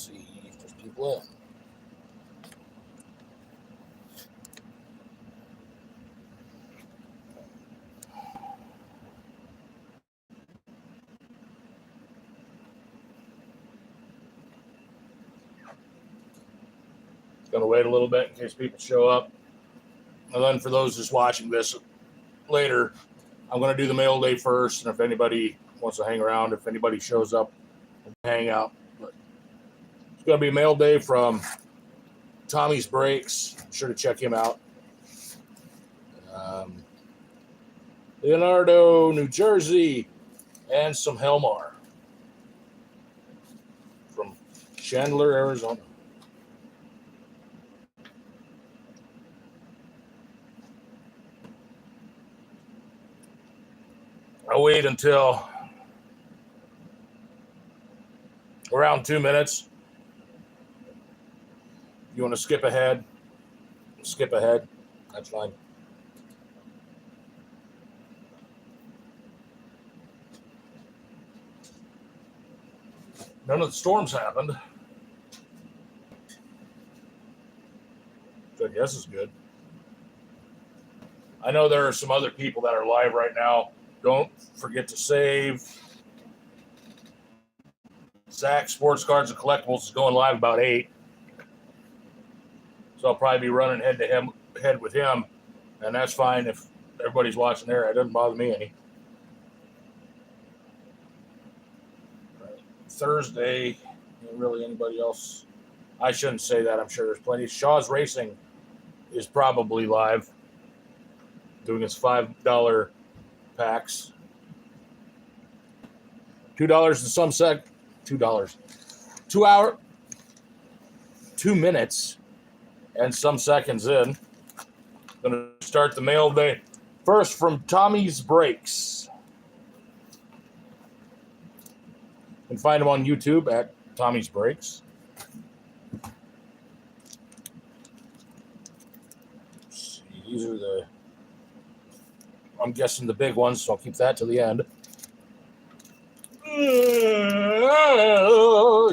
Let's see if there's people in. Going to wait a little bit in case people show up. And then for those just watching this later, I'm going to do the mail day first. And if anybody wants to hang around, if anybody shows up, we'll hang out. But it's going to be mail day from Tommy's Breaks. Be sure to check him out. Leonardo, New Jersey, and some Helmar from Chandler, Arizona. I'll wait until around 2 minutes. If you want to skip ahead, That's fine. None of the storms happened. Which I guess is good. I know there are some other people that are live right now. Don't forget to save. Zach Sports Cards and Collectibles is going live about 8. So I'll probably be running head with him. And that's fine if everybody's watching there. It doesn't bother me any. Thursday, ain't really anybody else. I shouldn't say that. I'm sure there's plenty. Shaw's Racing is probably live, doing its $5 packs. $2 and some sec. $2. 2 hour. 2 minutes and some seconds in. Gonna start the mail day first from Tommy's Breaks. You can find him on YouTube at Tommy's Breaks. Let's see, these are the, I'm guessing the big ones, so I'll keep that to the end.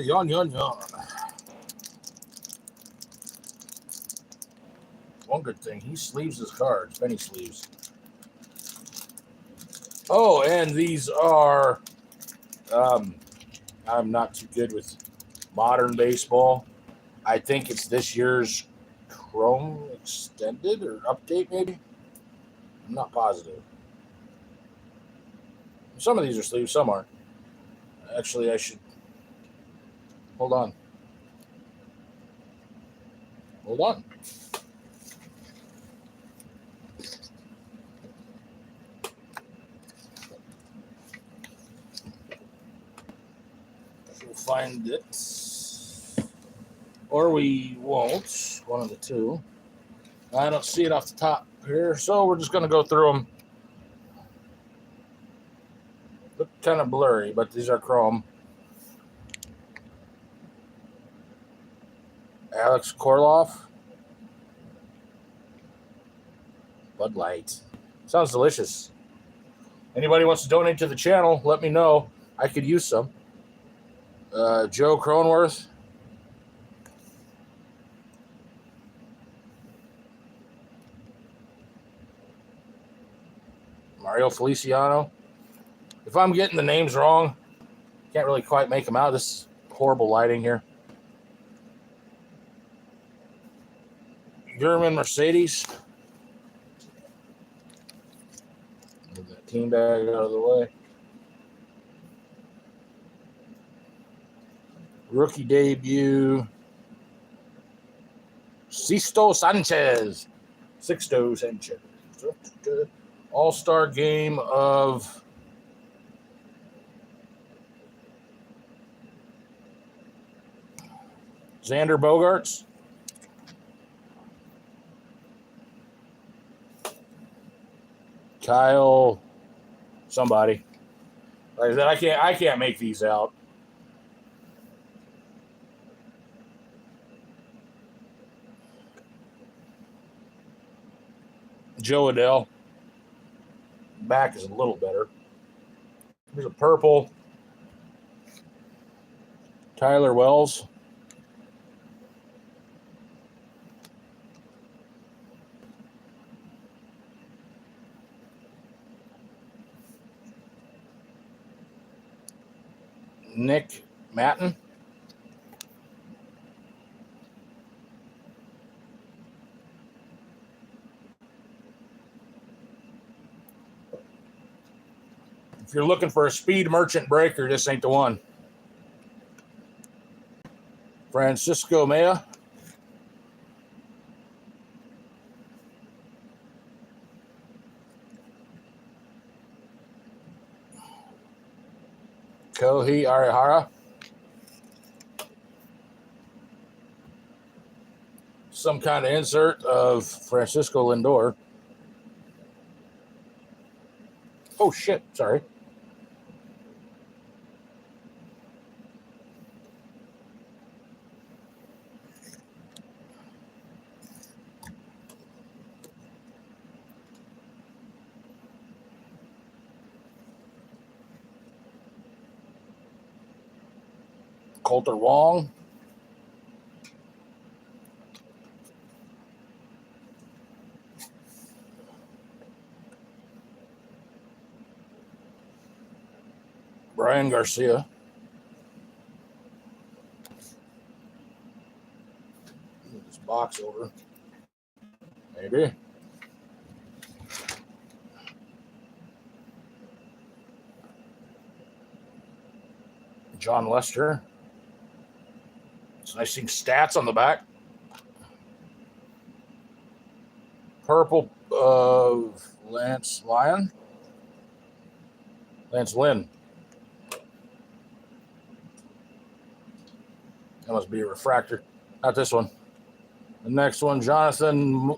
Yawn, yawn, yawn. One good thing, he sleeves his cards, penny sleeves. Oh, and these are, I'm not too good with modern baseball. I think it's this year's Chrome Extended or update, maybe. I'm not positive. Some of these are sleeves, some aren't. Actually, I should. Hold on. Hold on. We'll find it. Or we won't. One of the two. I don't see it off the top here, so we're just going to go through them. Look kind of blurry, but these are chrome. Alex Korloff. Bud Light. Sounds delicious. Anybody wants to donate to the channel, let me know. I could use some. Joe Cronworth. Mario Feliciano. If I'm getting the names wrong, can't really quite make them out. This is horrible lighting here. German Mercedes. Move that team bag out of the way. Rookie debut. Sixto Sanchez. All-star game of Xander Bogaerts. Kyle somebody. Like I said, I can't make these out. Joe Adell. Back is a little better. Here's a purple. Tyler Wells. Nick Matten. If you're looking for a speed merchant breaker, this ain't the one. Francisco Mea. Kohei Arihara. Some kind of insert of Francisco Lindor. Oh, shit. Sorry. Coulter Wong. Brian Garcia. Move this box over. Maybe. John Lester. It's nice seeing stats on the back. Purple of Lance Lynn. That must be a refractor. Not this one. The next one, Jonathan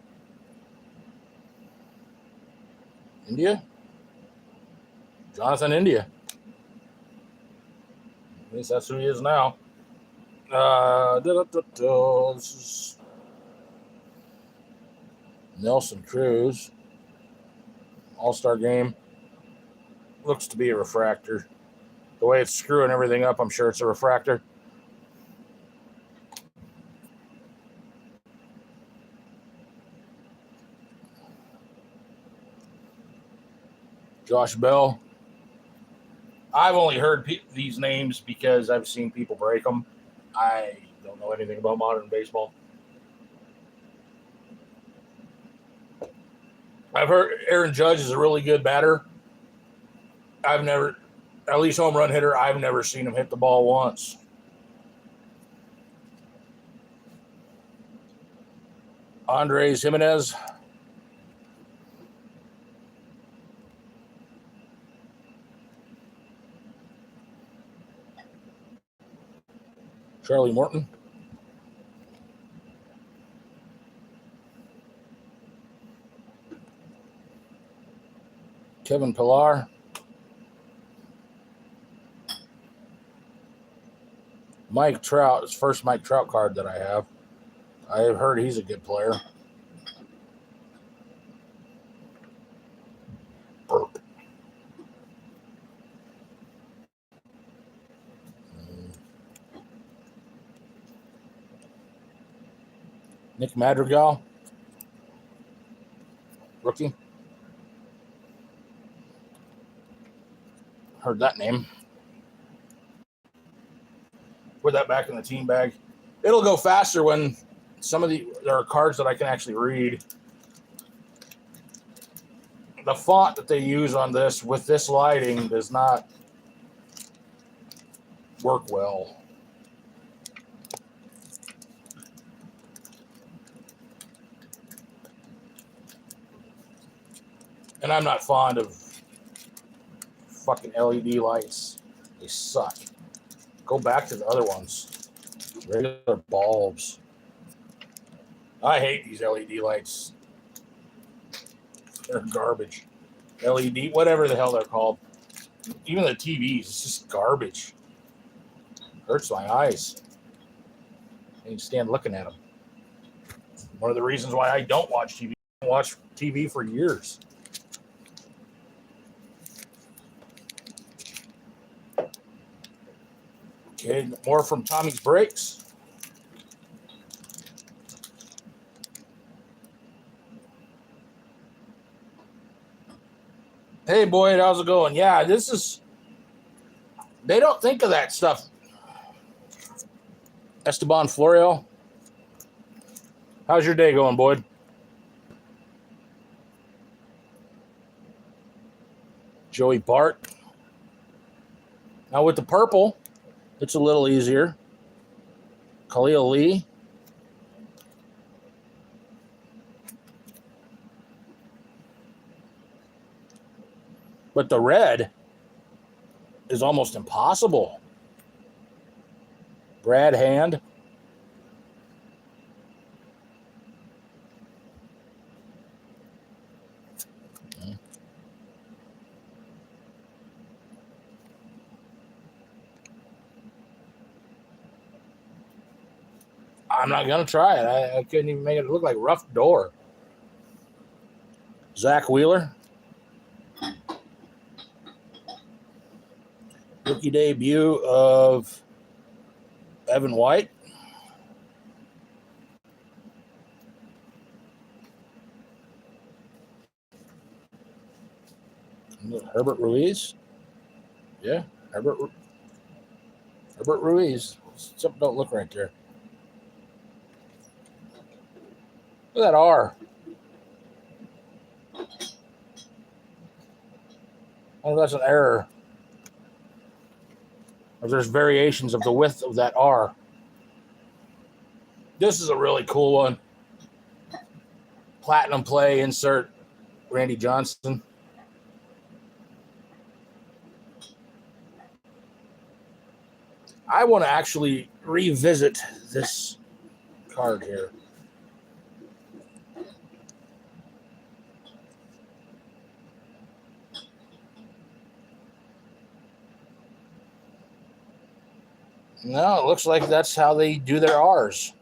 India. Jonathan India. At least that's who he is now. This is Nelson Cruz. All-Star game. Looks to be a refractor. The way it's screwing everything up, I'm sure it's a refractor. Josh Bell. I've only heard these names because I've seen people break them. I don't know anything about modern baseball. I've heard Aaron Judge is a really good batter. I've never, at least home run hitter, I've never seen him hit the ball once. Andres Jimenez. Charlie Morton. Kevin Pillar. Mike Trout. It's first Mike Trout card that I have. I have heard he's a good player. Burp. Nick Madrigal. Rookie. Heard that name. Put that back in the team bag. It'll go faster when there are cards that I can actually read. The font that they use on this with this lighting does not work well. And I'm not fond of fucking LED lights. They suck. Go back to the other ones. Regular bulbs. I hate these LED lights. They're garbage. LED, whatever the hell they're called. Even the TVs, it's just garbage. Hurts my eyes. I can't stand looking at them. One of the reasons why I don't watch TV. I haven't watched TV for years. Okay, more from Tommy's Breaks. Hey, Boyd, how's it going? Yeah, this They don't think of that stuff. Esteban Florial. How's your day going, Boyd? Joey Bart. Now with the purple, it's a little easier. Khalil Lee. But the red is almost impossible. Brad Hand. I'm not going to try it. I couldn't even make it look like rough door. Zach Wheeler. Rookie debut of Evan White. Herbert Ruiz. Yeah, Herbert Ruiz. Something don't look right there. Look at that R. Oh, that's an error. Or there's variations of the width of that R. This is a really cool one. Platinum play insert Randy Johnson. I want to actually revisit this card here. No, it looks like that's how they do their R's.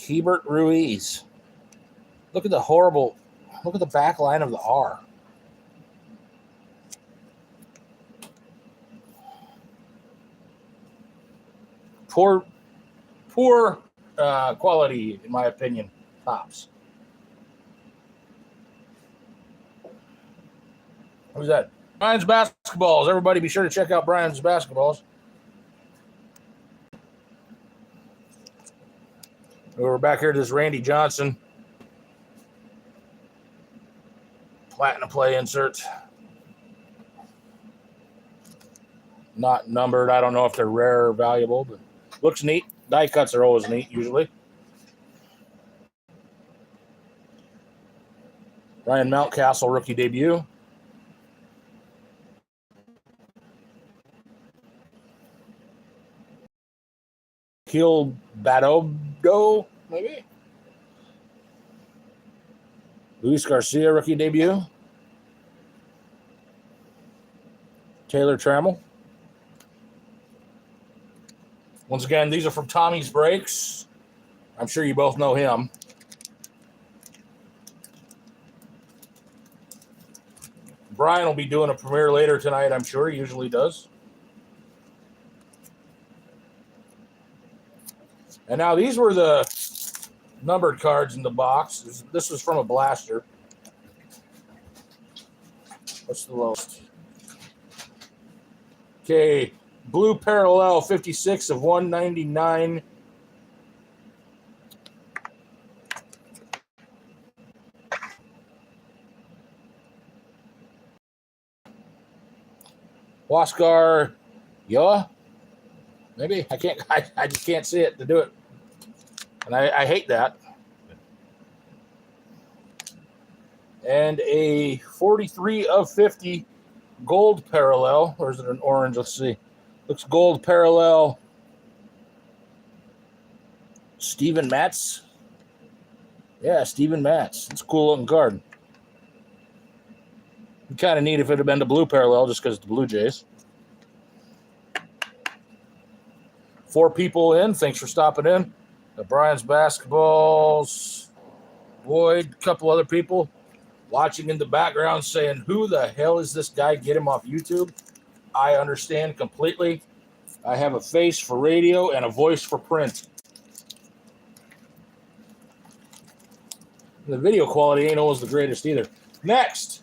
Hebert Ruiz. Look at the back line of the R. Poor quality, in my opinion, tops. Who's that? Brian's Basketballs. Everybody be sure to check out Brian's Basketballs. We're back here to this Randy Johnson. Platinum play insert. Not numbered. I don't know if they're rare or valuable, but looks neat. Die cuts are always neat, usually. Ryan Mountcastle, rookie debut. Keel Badogo, maybe. Luis Garcia, rookie debut. Taylor Trammell. Once again, these are from Tommy's Breaks. I'm sure you both know him. Brian will be doing a premiere later tonight, I'm sure. He usually does. And now these were the numbered cards in the box. This was from a blaster. What's the lowest? Okay, blue parallel 56 of 199. Huascar Yoa? Maybe? I just can't see it to do it. And I hate that. And a 43 of 50 gold parallel. Or is it an orange? Let's see. Looks gold parallel. Steven Matz. Yeah, Steven Matz. It's a cool looking card. Kind of neat if it had been the blue parallel just because it's the Blue Jays. 4 people in. Thanks for stopping in. Brian's Basketballs. Boyd, a couple other people watching in the background saying, who the hell is this guy? Get him off YouTube. I understand completely. I have a face for radio and a voice for print. The video quality ain't always the greatest either. Next,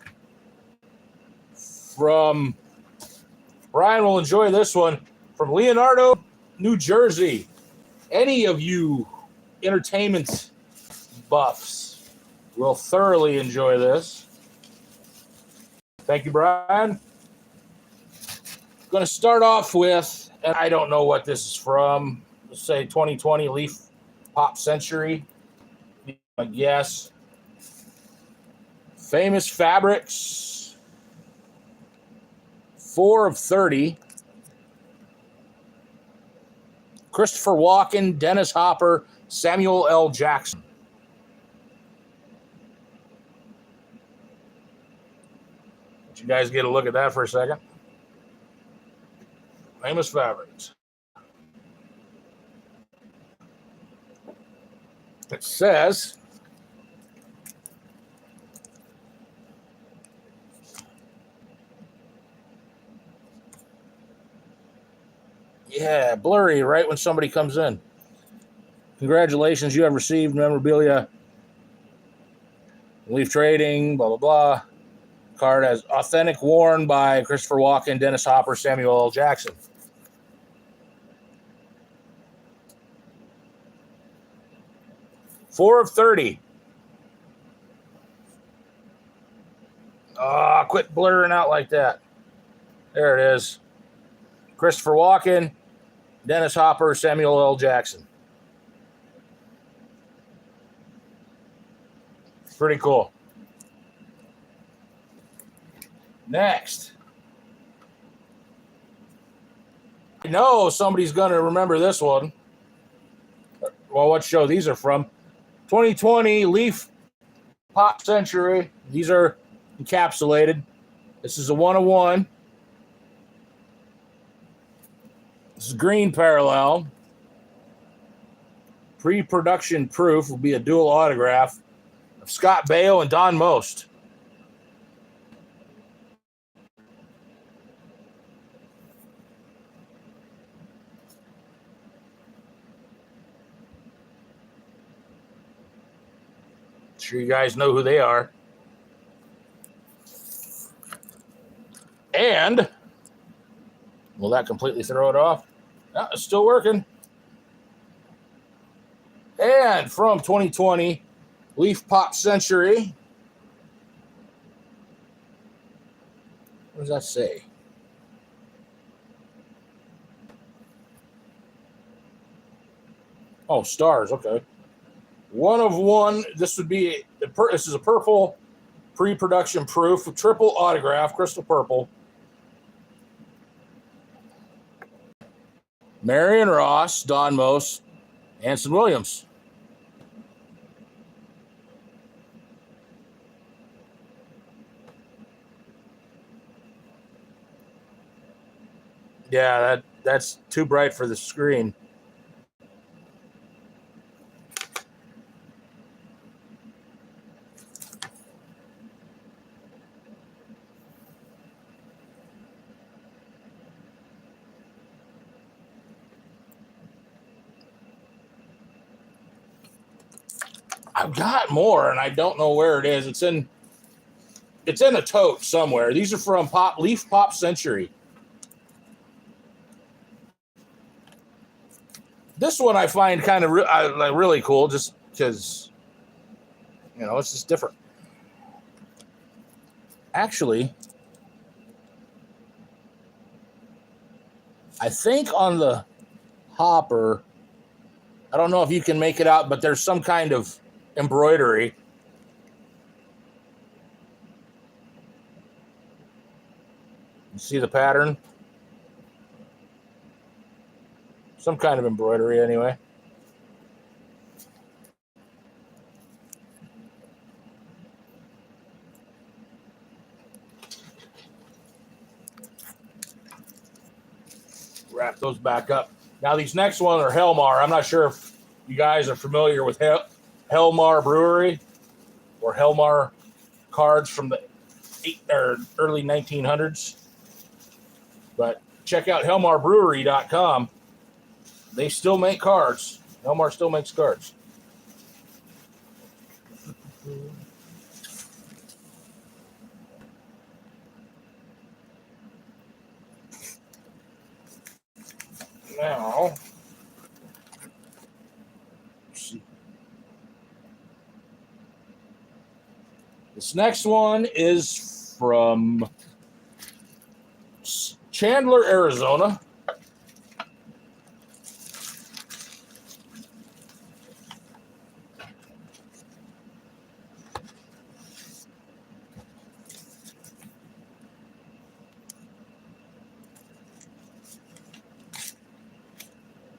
from Brian will enjoy this one from Leonardo, New Jersey. Any of you entertainment buffs will thoroughly enjoy this. Thank you, Brian. Going to start off with, and I don't know what this is from, let's say 2020 Leaf Pop Century, I guess. Famous Fabrics, 4 of 30. Christopher Walken, Dennis Hopper, Samuel L. Jackson. Let you guys get a look at that for a second. Famous Fabrics. It says, yeah, blurry right when somebody comes in. Congratulations, you have received memorabilia. Leaf Trading, blah, blah, blah. Card as authentic, worn by Christopher Walken, Dennis Hopper, Samuel L. Jackson. Four of 30. Ah, quit blurring out like that. There it is. Christopher Walken, Dennis Hopper, Samuel L. Jackson. Pretty cool. Next. I know somebody's going to remember this one. Well, what show these are from? 2020 Leaf Pop Century. These are encapsulated. This is a 101. This is green parallel. Pre-production proof will be a dual autograph of Scott Baio and Don Most. Sure you guys know who they are. And will that completely throw it off? No, it's still working. And from 2020 Leaf Pop Century. What does that say? Oh, stars. Okay. 1 of 1. This would be this is a purple pre-production proof, triple autograph, crystal purple. Marion Ross, Don Most, Anson Williams. Yeah, that's too bright for the screen. I've got more, and I don't know where it is. It's in a tote somewhere. These are from Leaf Pop Century. This one I find kind of really cool, just because it's just different. Actually, I think on the hopper, I don't know if you can make it out, but there's some kind of embroidery. You see the pattern? Some kind of embroidery anyway. Wrap those back up. Now these next ones are Helmar. I'm not sure if you guys are familiar with Helmar Brewery or Helmar cards from the early 1900s. But check out HelmarBrewery.com. They still make cards. Helmar still makes cards. Now, let's see. This next one is from Chandler, Arizona.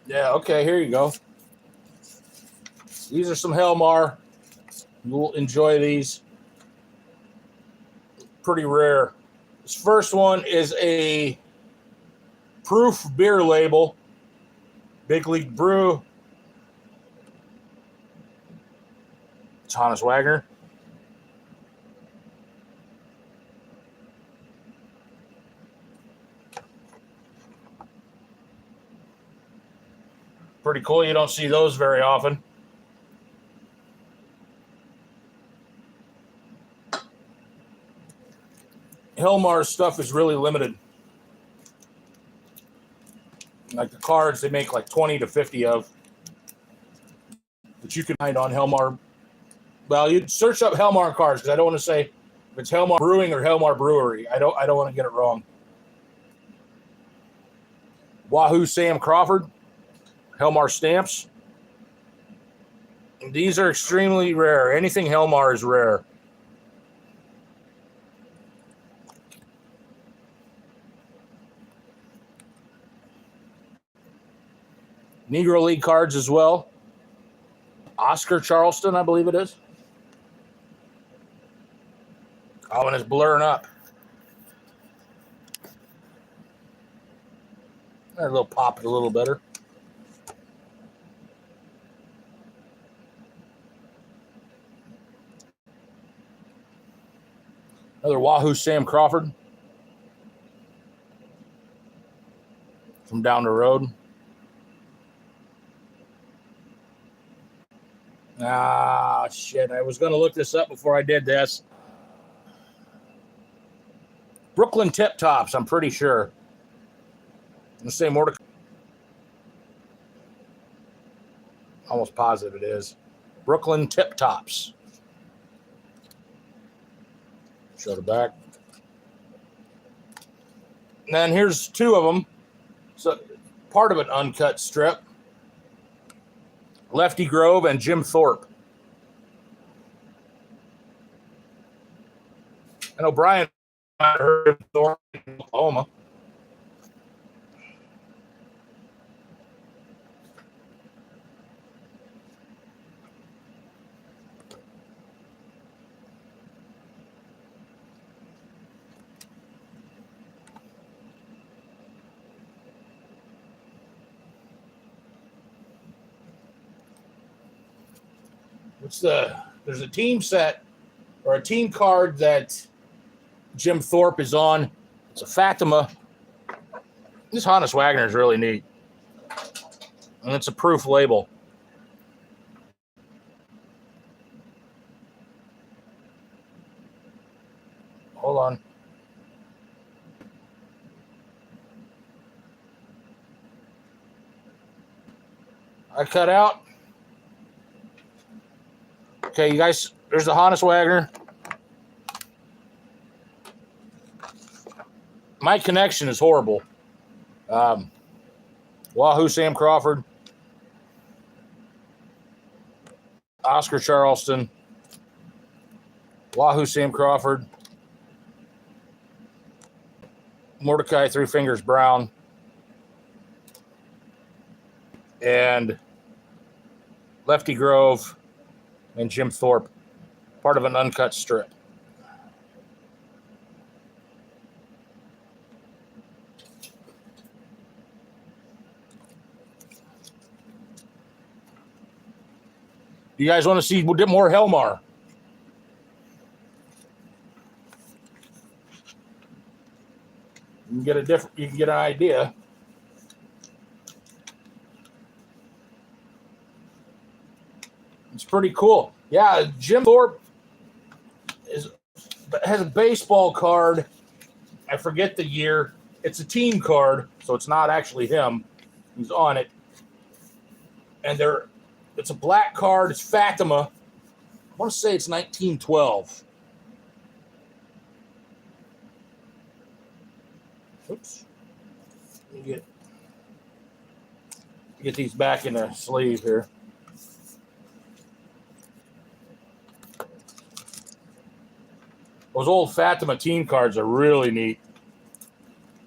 Yeah, okay, here you go. These are some Helmar. You'll enjoy these. Pretty rare. This first one is a proof beer label. Big League Brew. It's Hannes Wagner. Pretty cool. You don't see those very often. Helmar's stuff is really limited. Like the cards, they make like 20 to 50 of. That you can find on Helmar. Well, you'd search up Helmar cards because I don't want to say if it's Helmar Brewing or Helmar Brewery. I don't want to get it wrong. Wahoo Sam Crawford. Helmar stamps. These are extremely rare. Anything Helmar is rare. Negro League cards as well. Oscar Charleston, I believe it is. Oh, and it's blurring up. A little pop it a little better. Another Wahoo Sam Crawford from down the road. Ah, shit. I was going to look this up before I did this. Brooklyn Tip Tops, I'm pretty sure. I'm going to say more. Almost positive it is. Brooklyn Tip Tops. Show the back. And then here's two of them. So part of an uncut strip. Lefty Grove and Jim Thorpe. I know Brian heard of Thorpe in Oklahoma. There's a team set or a team card that Jim Thorpe is on. It's a Fatima. This Hannes Wagner is really neat. And it's a proof label. Hold on. I cut out. Okay, you guys, there's the Hannes Wagner. My connection is horrible. Wahoo Sam Crawford. Oscar Charleston. Wahoo Sam Crawford. Mordecai Three Fingers Brown. And Lefty Grove. And Jim Thorpe, part of an uncut strip. You guys want to see more Helmar? You can get an idea. It's pretty cool. Yeah, Jim Thorpe has a baseball card. I forget the year. It's a team card, so it's not actually him. He's on it. And it's a black card. It's Fatima. I want to say it's 1912. Oops. Let me get these back in the sleeve here. Those old Fatima team cards are really neat,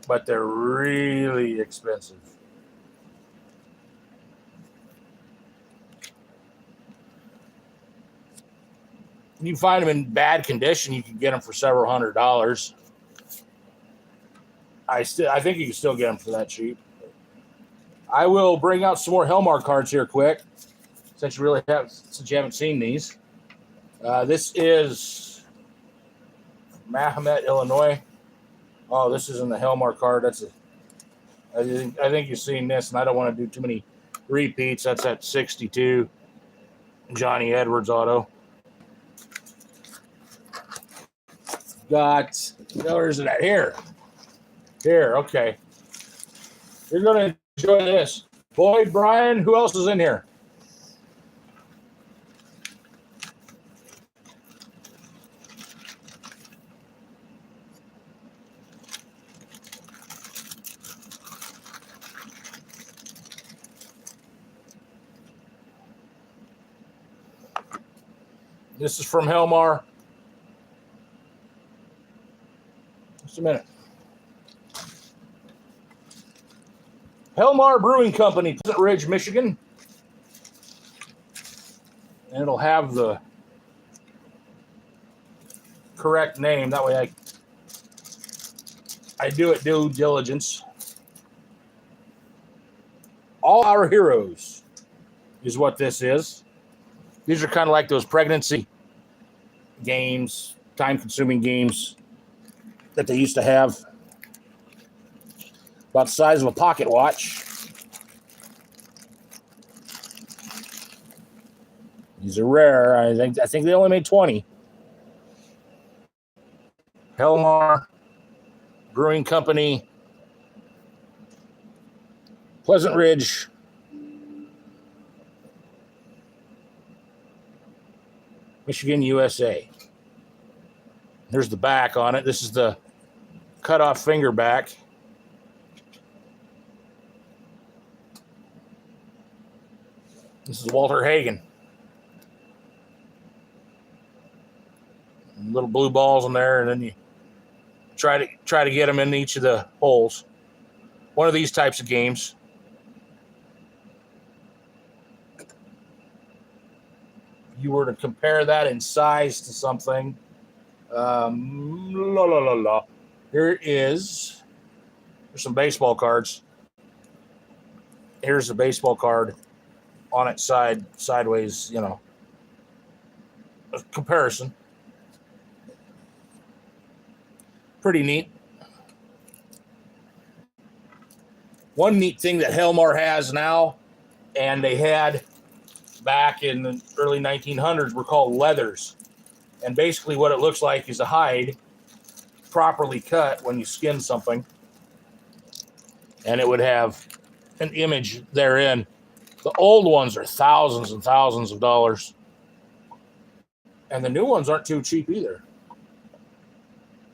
but they're really expensive. You can find them in bad condition. You can get them for several $100s. I think you can still get them for that cheap. I will bring out some more Helmar cards here quick, since you haven't seen these. This is Mahomet, Illinois. Oh, this isn't the Helmar card. I think you've seen this, and I don't want to do too many repeats. That's that 62 Johnny Edwards auto. Where is it at? Here, okay. You're going to enjoy this. Boyd, Brian, who else is in here? This is from Helmar. Just a minute. Helmar Brewing Company, Pleasant Ridge, Michigan. And it'll have the correct name. That way I do it due diligence. All Our Heroes is what this is. These are kind of like those pregnancy games, time-consuming games that they used to have. About the size of a pocket watch. These are rare. I think they only made 20. Helmar Brewing Company, Pleasant Ridge, Michigan, USA. There's the back on it. This is the cut-off finger back. This is Walter Hagen. Little blue balls in there, and then you try to get them in each of the holes. One of these types of games. If you were to compare that in size to something, Here's some baseball cards. Here's a baseball card on its sideways, a comparison. Pretty neat. One neat thing that Helmar has now, and they had back in the early 1900s, were called leathers. And basically what it looks like is a hide properly cut when you skin something. And it would have an image therein. The old ones are thousands and thousands of dollars. And the new ones aren't too cheap either.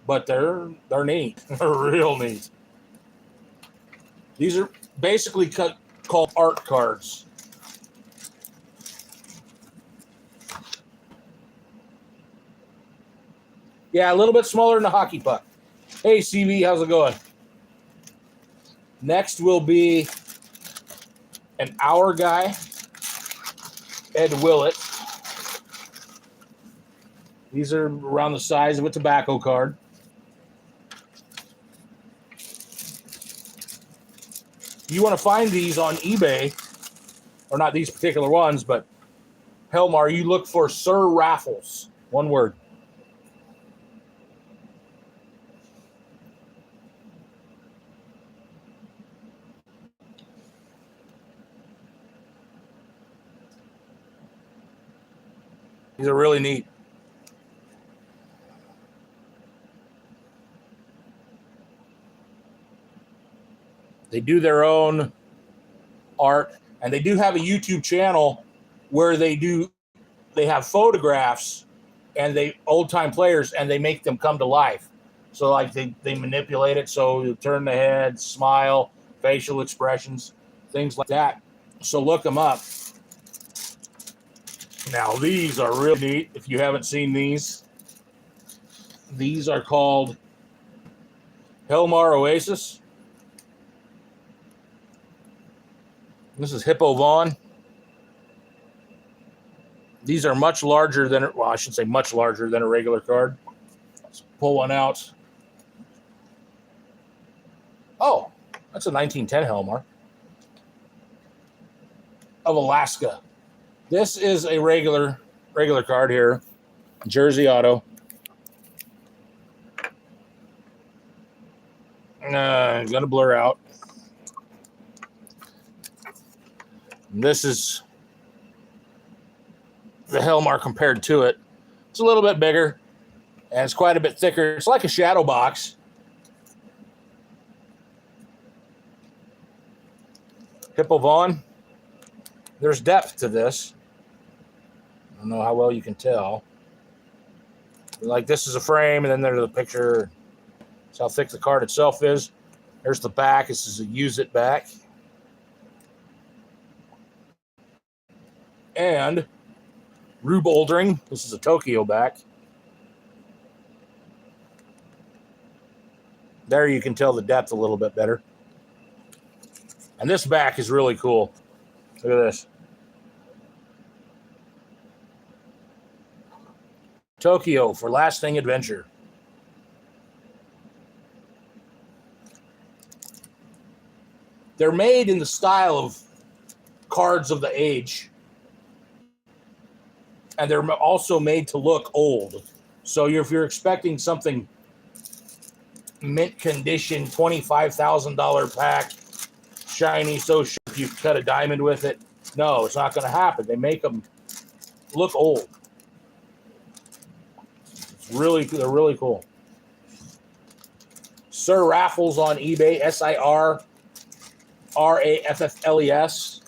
But they're neat. They're real neat. These are basically called art cards. Yeah, a little bit smaller than a hockey puck. Hey, CV, how's it going? Next will be an Our guy, Ed Willett. These are around the size of a tobacco card. You want to find these on eBay, or not these particular ones, but Helmar, you look for Sir Raffles. One word. These are really neat. They do their own art, and they do have a YouTube channel where they have photographs and old time players, and they make them come to life. So like they manipulate it, so you turn the head, smile, facial expressions, things like that. So look them up. Now these are really neat. If you haven't seen these are called Helmar Oasis. This is Hippo Vaughn. These are much larger than, well, I should say much larger than a regular card. Let's pull one out. Oh, that's a 1910 Helmar of Alaska. This is a regular card here, Jersey Auto. Gonna blur out. This is the Helmar compared to it. It's a little bit bigger, and it's quite a bit thicker. It's like a shadow box. Hippo Vaughn. There's depth to this. I don't know how well you can tell. Like, this is a frame, and then there's the picture. That's how thick the card itself is. There's the back. This is a use it back. And Rube Oldring. This is a Tokyo back. There you can tell the depth a little bit better. And this back is really cool. Look at this. Tokyo for lasting adventure. They're made in the style of cards of the age. And they're also made to look old. So if you're expecting something mint condition, $25,000 pack, shiny, so sharp you cut a diamond with it, no, it's not going to happen. They make them look old. They're really cool. Sir Raffles on eBay, SIRRAFFLES.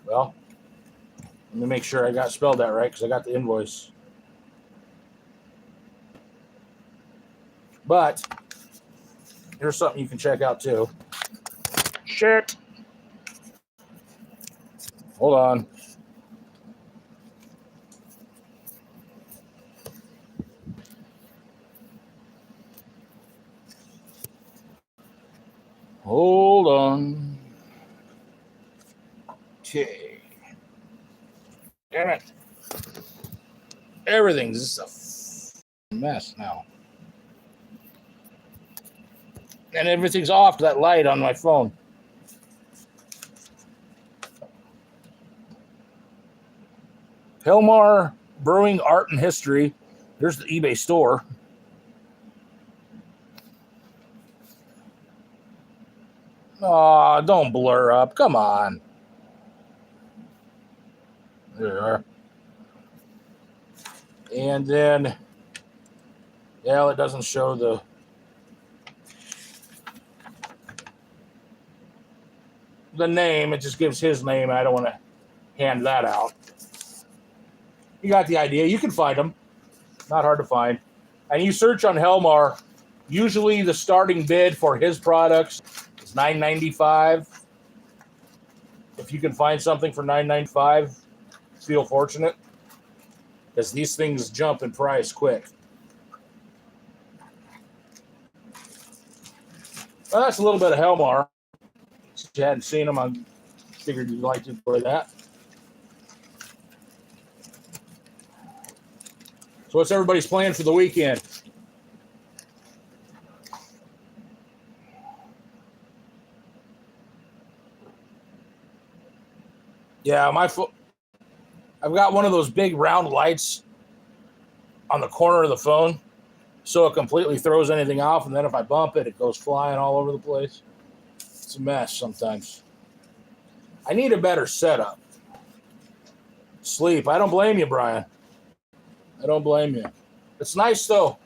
Well, let me make sure I got spelled that right because I got the invoice. But here's something you can check out too. Shit. Hold on. Hold on. Okay. Damn it. Everything's just a mess now. And everything's off that light on my phone. Helmar Brewing Art and History. There's the eBay store. Oh, don't blur up. Come on. There you are. And then, yeah, it doesn't show the name. It just gives his name. I don't want to hand that out. You got the idea. You can find them. Not hard to find. And you search on Helmar. Usually the starting bid for his products is $9.95. If you can find something for $9.95, feel fortunate, because these things jump in price quick. Well, that's a little bit of Helmar. If you hadn't seen them, I figured you'd like to enjoy that. So what's everybody's plan for the weekend? Yeah, I've got one of those big round lights on the corner of the phone, so it completely throws anything off, and then if I bump it, it goes flying all over the place. It's a mess sometimes. I need a better setup. Sleep. I don't blame you, Brian. I don't blame you. It's nice, though.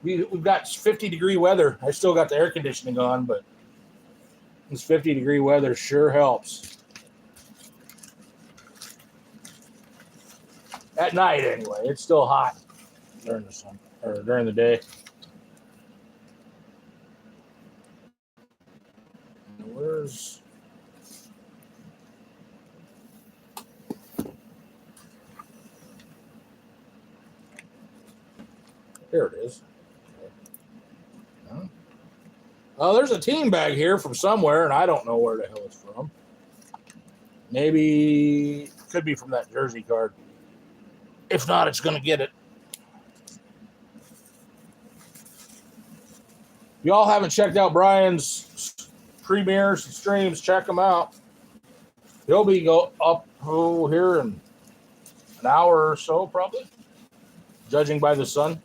We've got 50-degree weather. I still got the air conditioning on, but This 50-degree weather sure helps. At night, anyway. It's still hot during the sun or during the day. Where's here it is. Oh, there's a team bag here from somewhere, and I don't know where the hell it's from. Maybe it could be from that jersey card. If not, it's going to get it. If y'all haven't checked out Brian's premieres and streams, check them out. He'll be up here in an hour or so, probably, judging by the sun.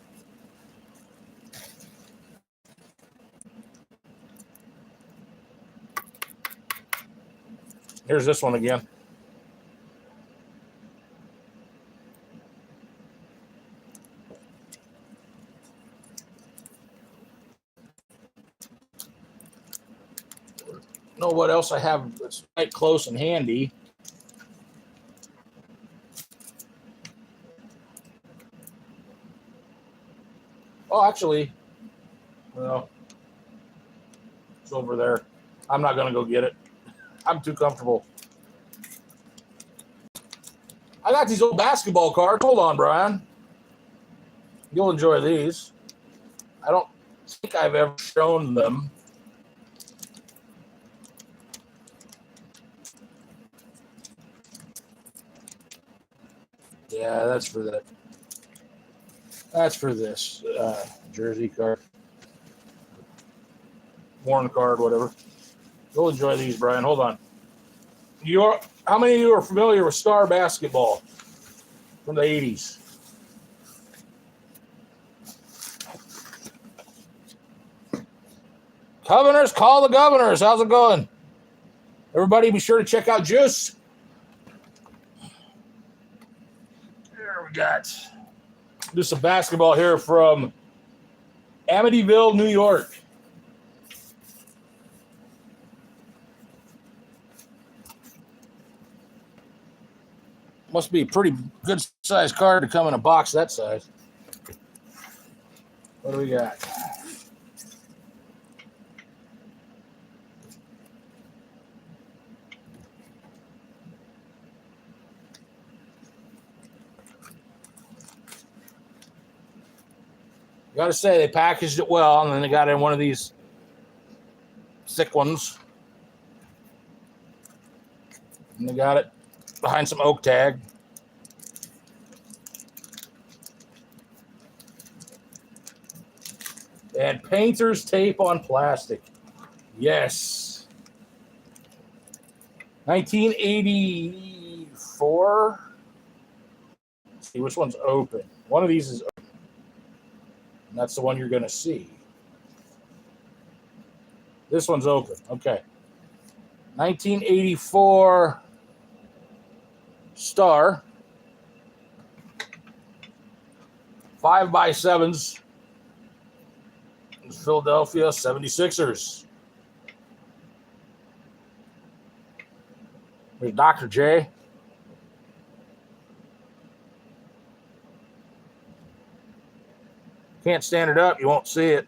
Here's this one again. Know what else I have that's quite close and handy. Oh, actually, well, it's over there. I'm not going to go get it. I'm too comfortable. I got these old basketball cards. Hold on, Brian. You'll enjoy these. I don't think I've ever shown them. Yeah, that's for that. That's for this jersey card. Worn card, whatever. You'll enjoy these, Brian. Hold on. How many of you are familiar with Star basketball from the 80s? Governors, call the governors. How's it going? Everybody be sure to check out Juice. There we got. Do some basketball here from Amityville, New York. Must be a pretty good size card to come in a box that size. What do we got? Got to say, they packaged it well, and then they got in one of these thick ones. And they got it behind some oak tag. And painter's tape on plastic. Yes. 1984. Let's see which one's open. One of these is open. And that's the one you're going to see. This one's open. Okay. 1984 Star. 5x7s. Philadelphia 76ers. There's Dr. J. Can't stand it up, you won't see it.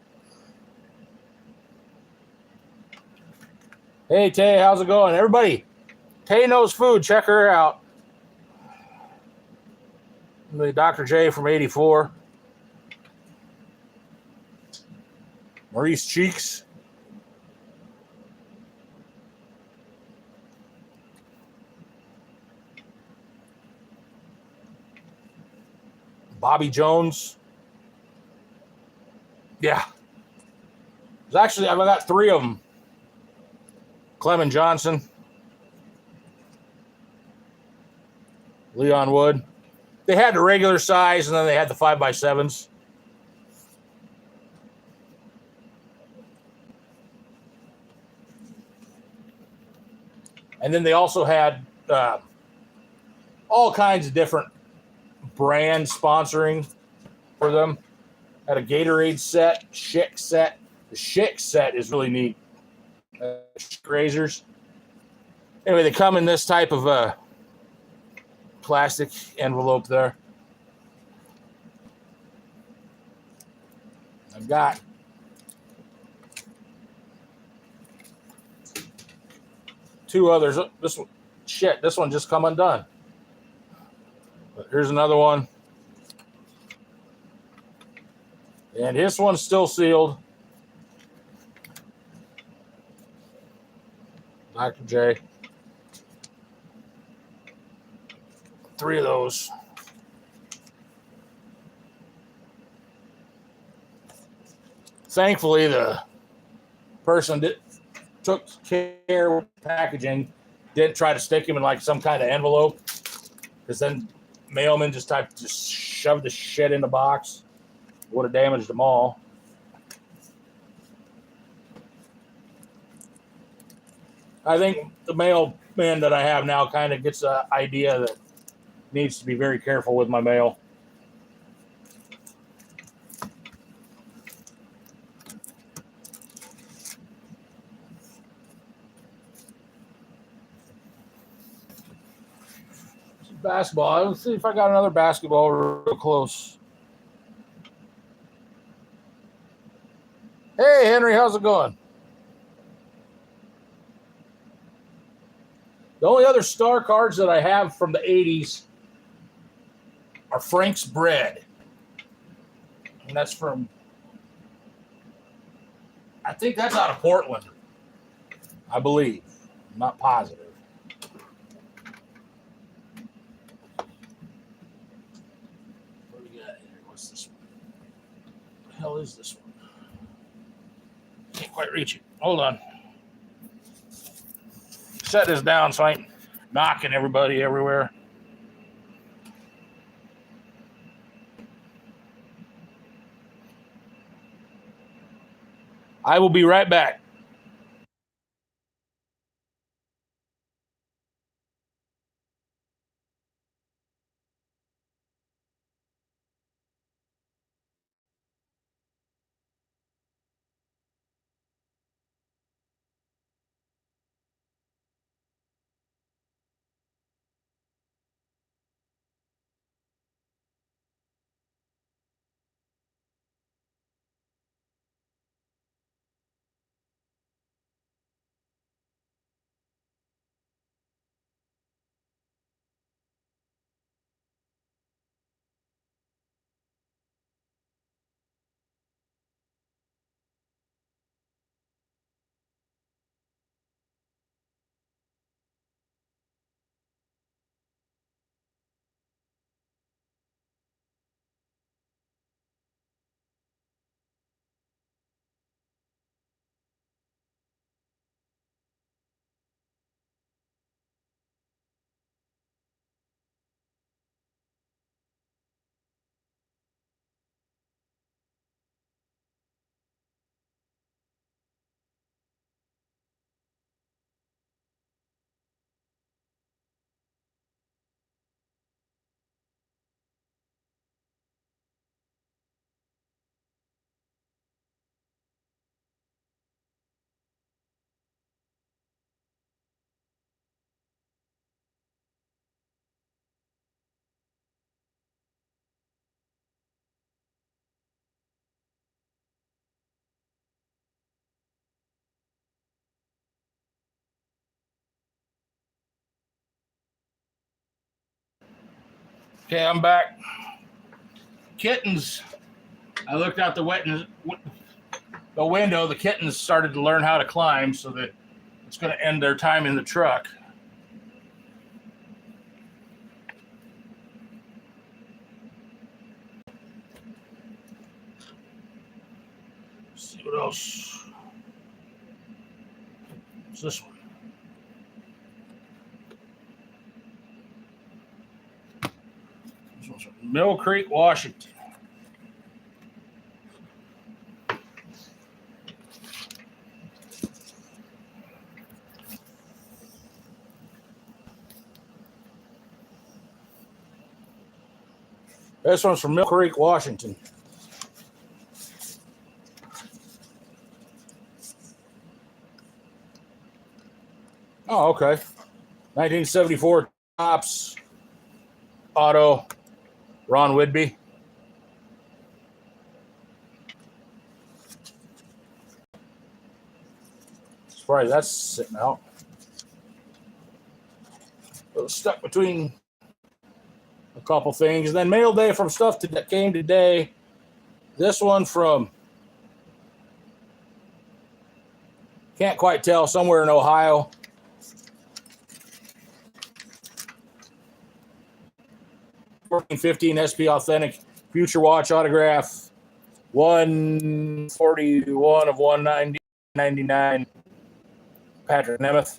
Hey, Tay, how's it going? Everybody, Tay knows food. Check her out. The Dr. J from 84. Maurice Cheeks. Bobby Jones. Yeah. I've got 3 of them. Clement Johnson. Leon Wood. They had the regular size, and then they had the 5x7s. And then they also had all kinds of different brands sponsoring for them. Had a Gatorade set, Schick set. The Schick set is really neat. Razors. Anyway, they come in this type of plastic envelope there. I've got two others. This one just come undone. But here's another one. And this one's still sealed. Dr. J. 3 of those. Thankfully, the person that took care of the packaging didn't try to stick him in like some kind of envelope, because then mailman just shoved the shit in the box. Would have damaged them all. I think the mailman that I have now kind of gets an idea that needs to be very careful with my mail. Basketball. Let's see if I got another basketball real close. Hey, Henry, how's it going? The only other star cards that I have from the 80s are Frank's Bread. And that's from, I think that's out of Portland, I believe. I'm not positive. What do we got here? What's this one? What the hell is this one? Can't quite reach it. Hold on. Set this down so I ain't knocking everybody everywhere. I will be right back. Okay, I'm back. Kittens. I looked out the window. The kittens started to learn how to climb, so that it's going to end their time in the truck. Let's see what else. What's this one? This one's from Mill Creek, Washington. This one's from Mill Creek, Washington. Oh, okay. 1974 Topps auto, Ron Whidbey. Surprised that's sitting out. It was stuck between a couple things. And then mail day from stuff that came today. This one from, can't quite tell, somewhere in Ohio. $14.15 SP Authentic Future Watch autograph. 141 of 199. Patrick Nemeth.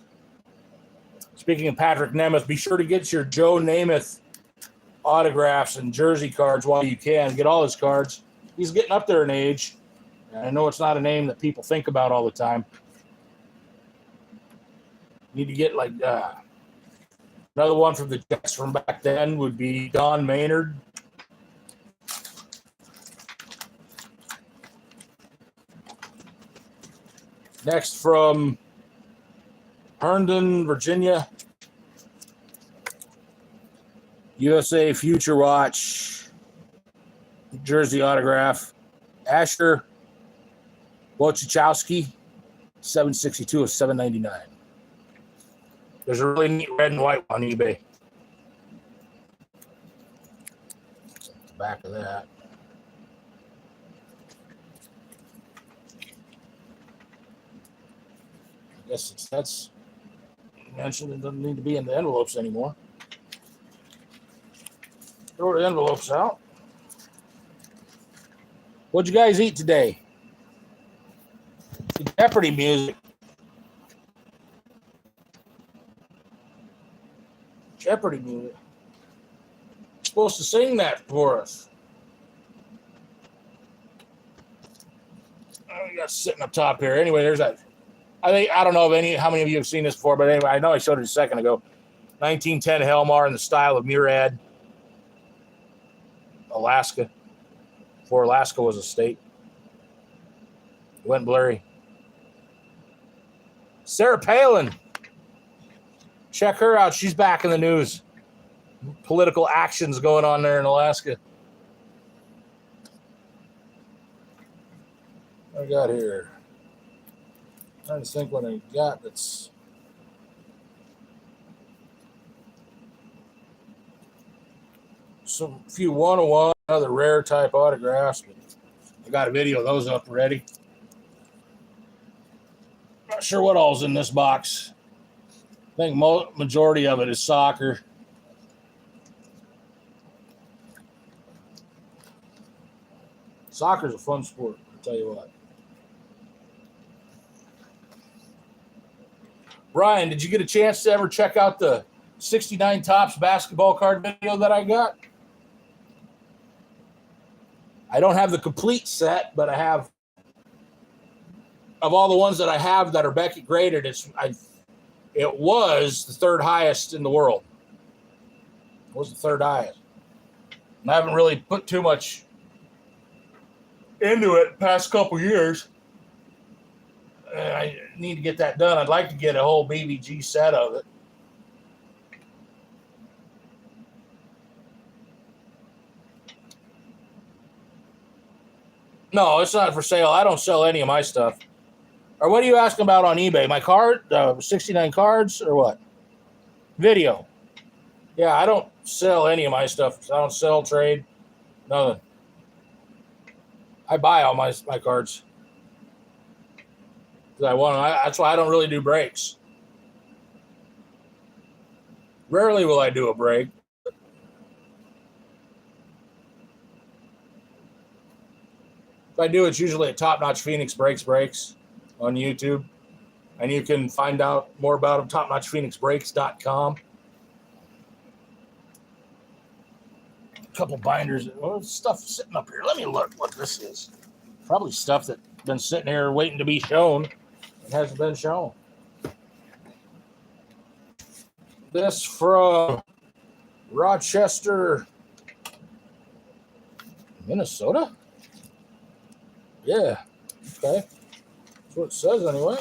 Speaking of Patrick Nemeth, be sure to get your Joe Namath autographs and jersey cards while you can. Get all his cards. He's getting up there in age. And I know it's not a name that people think about all the time. Need to get like another one from the Jets from back then would be Don Maynard. Next from Herndon, Virginia. USA Future Watch jersey autograph. Asher Wojciechowski, 762 of 799. There's a really neat red and white on eBay. The back of that. I guess that's mentioned. It doesn't need to be in the envelopes anymore. Throw the envelopes out. What'd you guys eat today? The Jeopardy music. Jeopardy music. You're supposed to sing that for us. Oh, we got sitting up top here. Anyway, there's that. I don't know how many of you have seen this before, but anyway, I know I showed it a second ago. 1910 Helmar in the style of Murad, Alaska. Before Alaska was a state. It went blurry. Sarah Palin. Check her out. She's back in the news. Political actions going on there in Alaska. What I got here? I'm trying to think what I got that's some few 101, other rare type autographs. But I got a video of those up already. Not sure what all's in this box. I think majority of it is soccer. Soccer's a fun sport, I'll tell you what. Brian, did you get a chance to ever check out the 69 Topps basketball card video that I got? I don't have the complete set, but I have, of all the ones that I have that are Beckett graded, it was the third highest in the world. It was the third highest. And I haven't really put too much into it the past couple years. I need to get that done. I'd like to get a whole BVG set of it. No, it's not for sale. I don't sell any of my stuff. Or what are you asking about on eBay? My card, 69 cards, or what? Video. Yeah, I don't sell any of my stuff. I don't sell, trade, nothing. I buy all my cards. That's why I don't really do breaks. Rarely will I do a break. If I do, it's usually at Top Notch Phoenix Breaks on YouTube. And you can find out more about them, topnotchphoenixbreaks.com. A couple binders. Oh, stuff sitting up here. Let me look what this is. Probably stuff that's been sitting here waiting to be shown. It hasn't been shown. This from Rochester, Minnesota? Yeah. Okay. That's what it says anyway.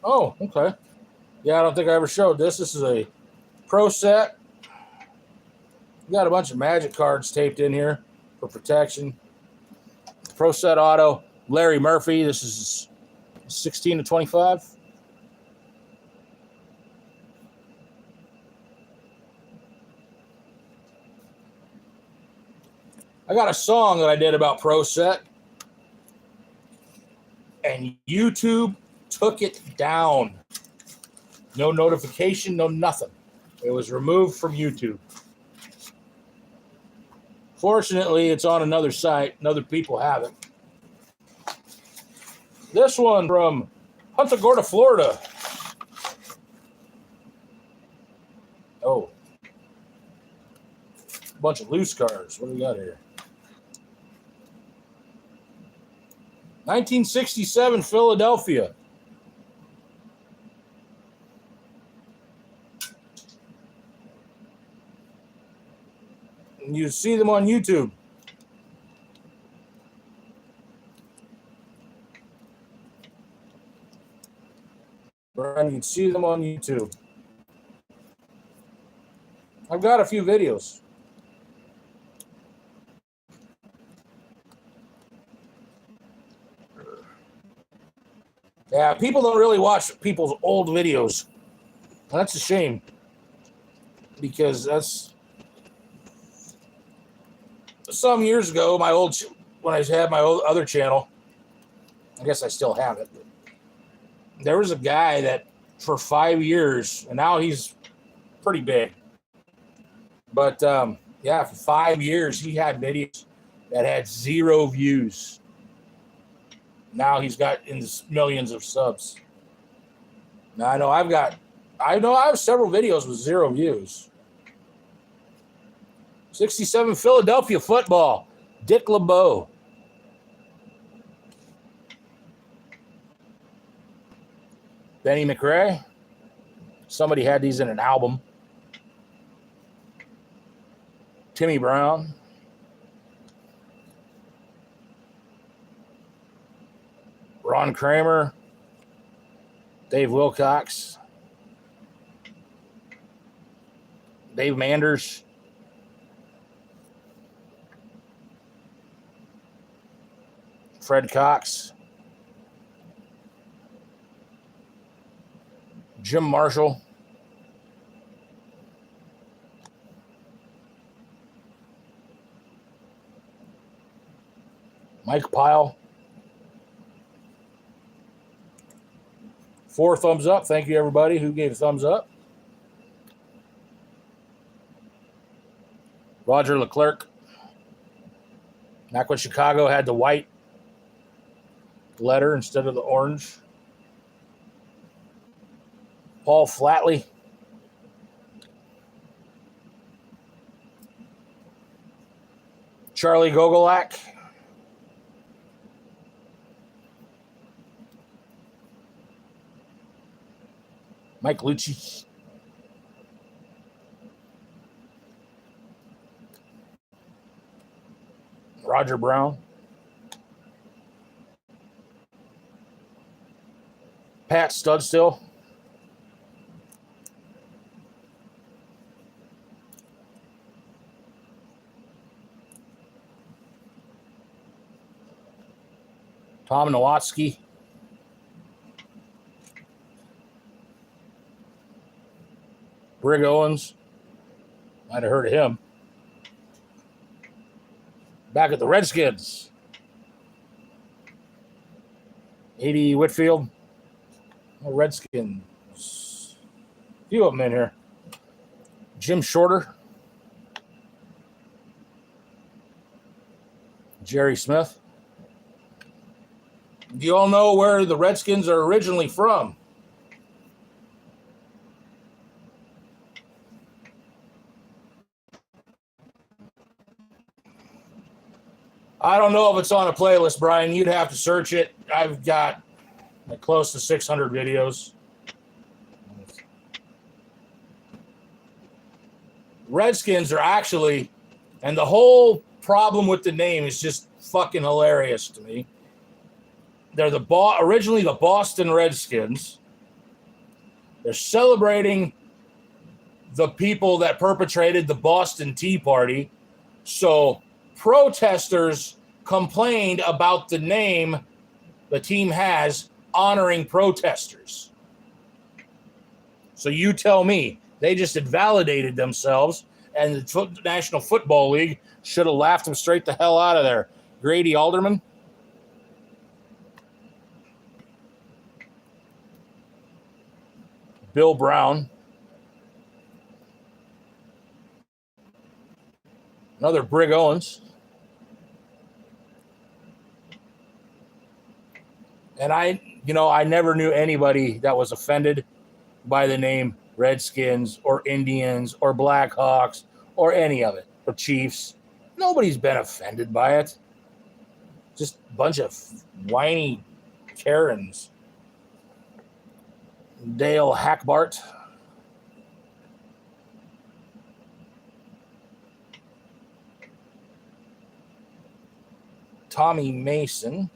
Oh, okay. Yeah, I don't think I ever showed this. This is a Pro set. We got a bunch of Magic cards taped in here for protection. Pro set auto. Larry Murphy. This is 16 to 25. I got a song that I did about Pro Set, and YouTube took it down. No notification, no nothing. It was removed from YouTube. Fortunately, it's on another site, and other people have it. This one from Punta Gorda, Florida. Oh. A bunch of loose cards. What do we got here? 1967 Philadelphia. And you see them on YouTube. Brian, you can see them on YouTube. I've got a few videos. Yeah, people don't really watch people's old videos. That's a shame. Because that's some years ago, when I had my old other channel, I guess I still have it. There was a guy that for 5 years, and now he's pretty big. But yeah, for 5 years, he had videos that had 0 views. Now he's got in millions of subs. Now I know I have several videos with 0 views. 67 Philadelphia football, Dick LeBeau. Benny McRae. Somebody had these in an album. Timmy Brown. Ron Kramer. Dave Wilcox. Dave Manders. Fred Cox. Jim Marshall. Mike Pyle. 4 thumbs up. Thank you, everybody who gave a thumbs up. Roger Leclerc. Back when Chicago had the white letter instead of the orange. Paul Flatley. Charlie Gogolak. Mike Lucci. Roger Brown. Pat Studstill. Tom Nowatzki. Brig Owens. Might have heard of him. Back at the Redskins. 80 Whitfield. Redskins. A few of them in here. Jim Shorter. Jerry Smith. Do you all know where the Redskins are originally from? I don't know if it's on a playlist, Brian. You'd have to search it. I've got close to 600 videos. Redskins are actually, and the whole problem with the name is just fucking hilarious to me. They're originally the Boston Redskins, They're celebrating the people that perpetrated the Boston Tea Party. So protesters complained about the name the team has honoring protesters. So you tell me, they just invalidated themselves, and the National Football League should have laughed them straight the hell out of there. Grady Alderman. Bill Brown. Another Brig Owens. And I never knew anybody that was offended by the name Redskins or Indians or Blackhawks or any of it, or Chiefs. Nobody's been offended by it. Just a bunch of whiny Karens. Dale Hackbart. Tommy Mason.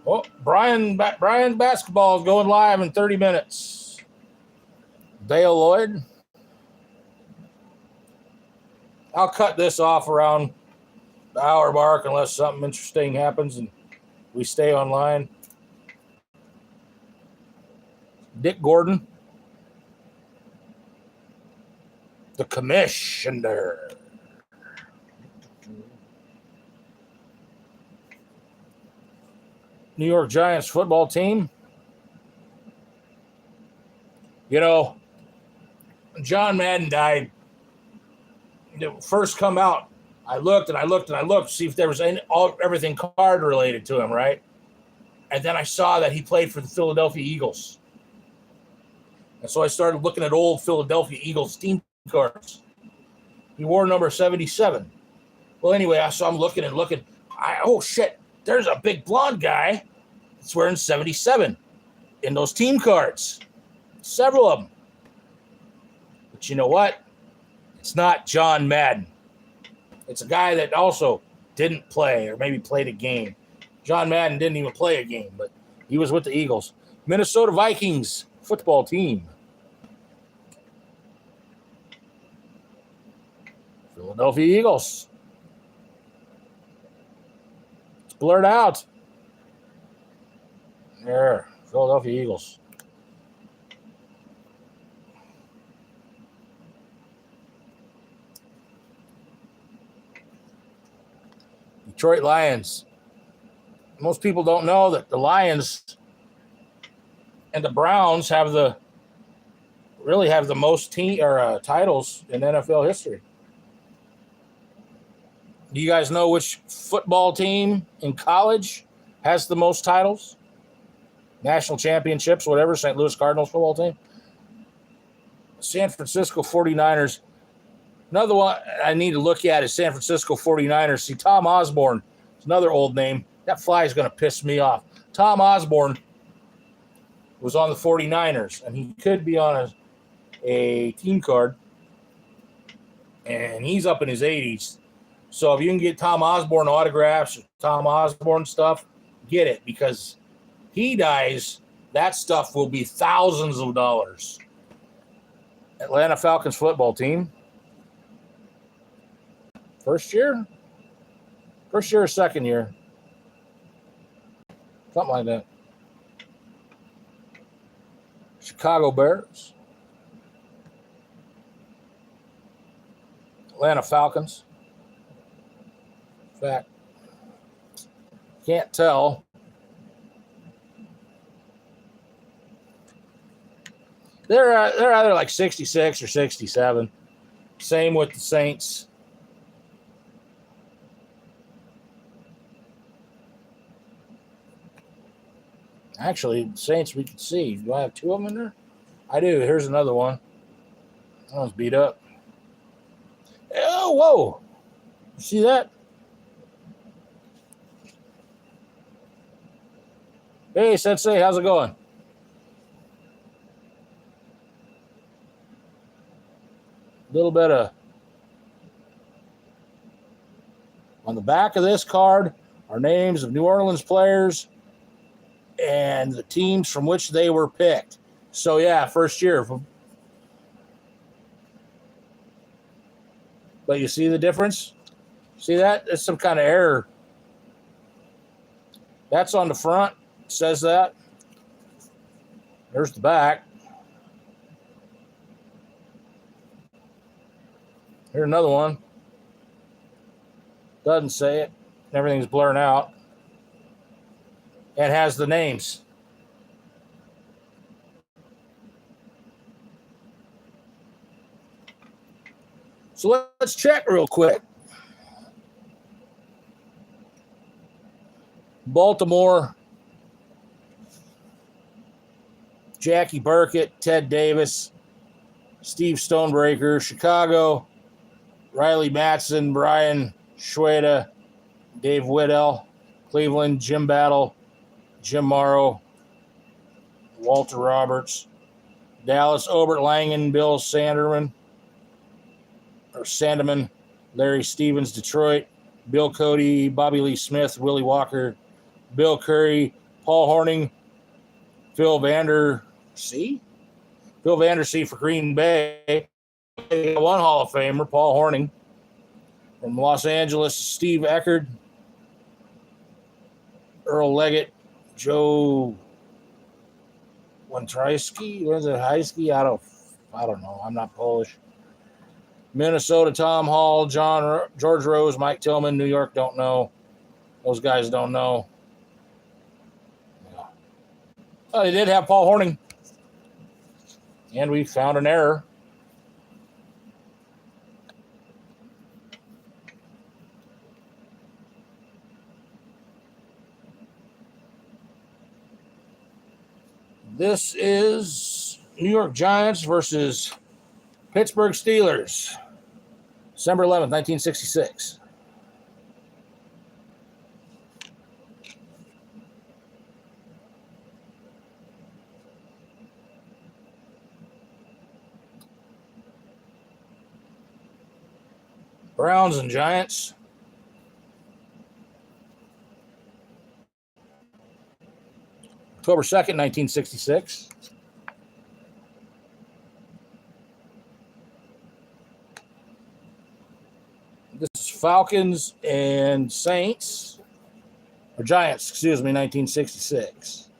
Oh, Brian basketball is going live in 30 minutes. Dale Lloyd. I'll cut this off around the hour mark unless something interesting happens and we stay online. Dick Gordon. The commissioner. New York Giants football team. You know, John Madden died. First come out, I looked to see if there was everything card related to him, right? And then I saw that he played for the Philadelphia Eagles. And so I started looking at old Philadelphia Eagles team cards. He wore number 77. Well, anyway, so I'm looking. Oh, shit. There's a big blonde guy that's wearing 77 in those team cards. Several of them. But you know what? It's not John Madden. It's a guy that also didn't play or maybe played a game. John Madden didn't even play a game, but he was with the Eagles. Minnesota Vikings football team. Philadelphia Eagles. It's blurred out. There, Philadelphia Eagles. Detroit Lions. Most people don't know that the Lions and the Browns have the most titles in NFL history. Do you guys know which football team in college has the most titles? National championships, whatever, St. Louis Cardinals football team. San Francisco 49ers. Another one I need to look at is San Francisco 49ers. See, Tom Osborne is another old name. That fly is going to piss me off. Tom Osborne was on the 49ers, and he could be on a team card, and he's up in his 80s. So if you can get Tom Osborne autographs or Tom Osborne stuff, get it, because he dies, that stuff will be thousands of dollars. Atlanta Falcons football team. First year or second year? Something like that. Chicago Bears. Atlanta Falcons. In fact, can't tell. They're either like 66 or 67. Same with the Saints. Actually, Saints we can see. Do I have two of them in there? I do. Here's another one. That one's beat up. Oh, whoa. You see that? Hey, Sensei, how's it going? A little bit of... On the back of this card are names of New Orleans players and the teams from which they were picked. So, yeah, first year. But you see the difference? See that? There's some kind of error. That's on the front. It says that. There's the back. Here's another one. Doesn't say it. Everything's blurring out. It has the names. So let's check real quick. Baltimore, Jackie Burkett, Ted Davis, Steve Stonebreaker. Chicago, Riley Matson, Brian Schweda, Dave Whittell. Cleveland, Jim Battle, Jim Morrow, Walter Roberts. Dallas, Obert Langen, Bill Sanderman, Larry Stevens. Detroit, Bill Cody, Bobby Lee Smith, Willie Walker, Bill Curry, Paul Hornung, Phil Vandersea for Green Bay. One Hall of Famer, Paul Hornung. From Los Angeles, Steve Eckerd, Earl Leggett, Joe Wątryski, was it Heisky? I don't know. I'm not Polish. Minnesota, Tom Hall, George Rose, Mike Tillman. New York, don't know. Those guys don't know. Yeah. Well, they did have Paul Hornung. And we found an error. This is New York Giants versus Pittsburgh Steelers. December 11th, 1966. Browns and Giants. October 2nd, 1966. This is Falcons and Saints. Or Giants, 1966.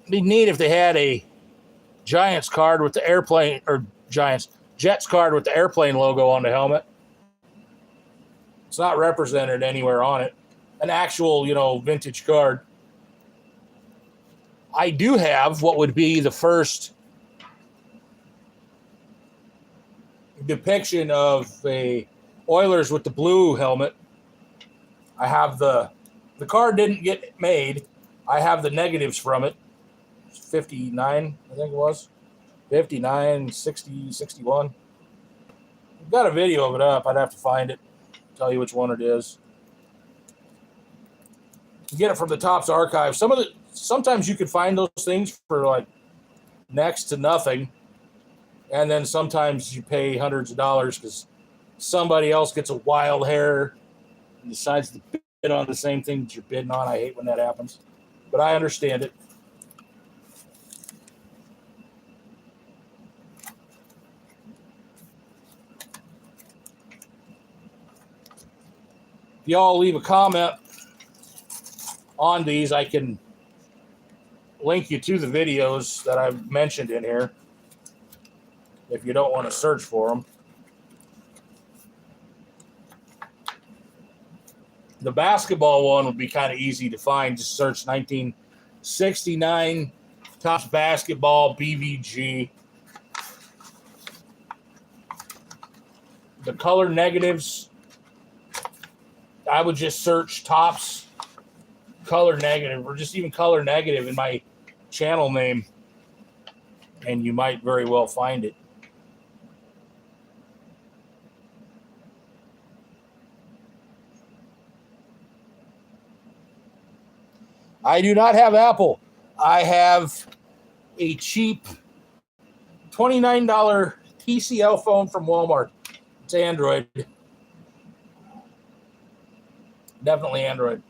It'd be neat if they had a Giants card with the airplane, or Jets card with the airplane logo on the helmet. It's not represented anywhere on it. An actual, vintage card. I do have what would be the first depiction of a Oilers with the blue helmet. I have the card didn't get made. I have the negatives from it. 59, I think it was. 59, 60, 61. I've got a video of it up. I'd have to find it. Tell you which one it is. You get it from the Topps archive. Sometimes you could find those things for like next to nothing. And then sometimes you pay hundreds of dollars because somebody else gets a wild hair and decides to bid on the same thing that you're bidding on. I hate when that happens. But I understand it. If y'all leave a comment on these, I can link you to the videos that I've mentioned in here if you don't want to search for them. The basketball one would be kind of easy to find. Just search 1969 Topps Basketball BVG. The color negatives, I would just search Topps color negative, or just even color negative in my channel name, and you might very well find it. I do not have Apple. I have a cheap $29 TCL phone from Walmart. It's Android. Definitely Android.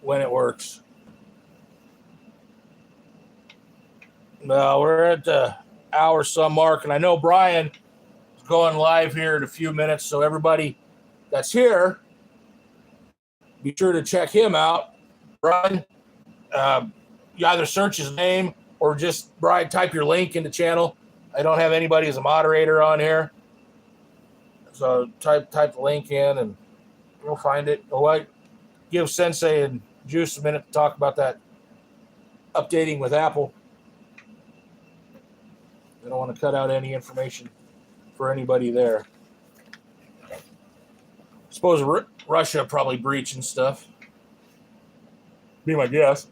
When it works. Well, we're at the hour some mark, and I know Brian is going live here in a few minutes, so everybody that's here, be sure to check him out. Brian, you either search his name or just, Brian, type your link in the channel. I don't have anybody as a moderator on here. So type the link in and you'll find it. Oh, I give Sensei and Juice a minute to talk about that updating with Apple. I don't want to cut out any information for anybody there. I suppose Russia probably breaching stuff. Be my guess.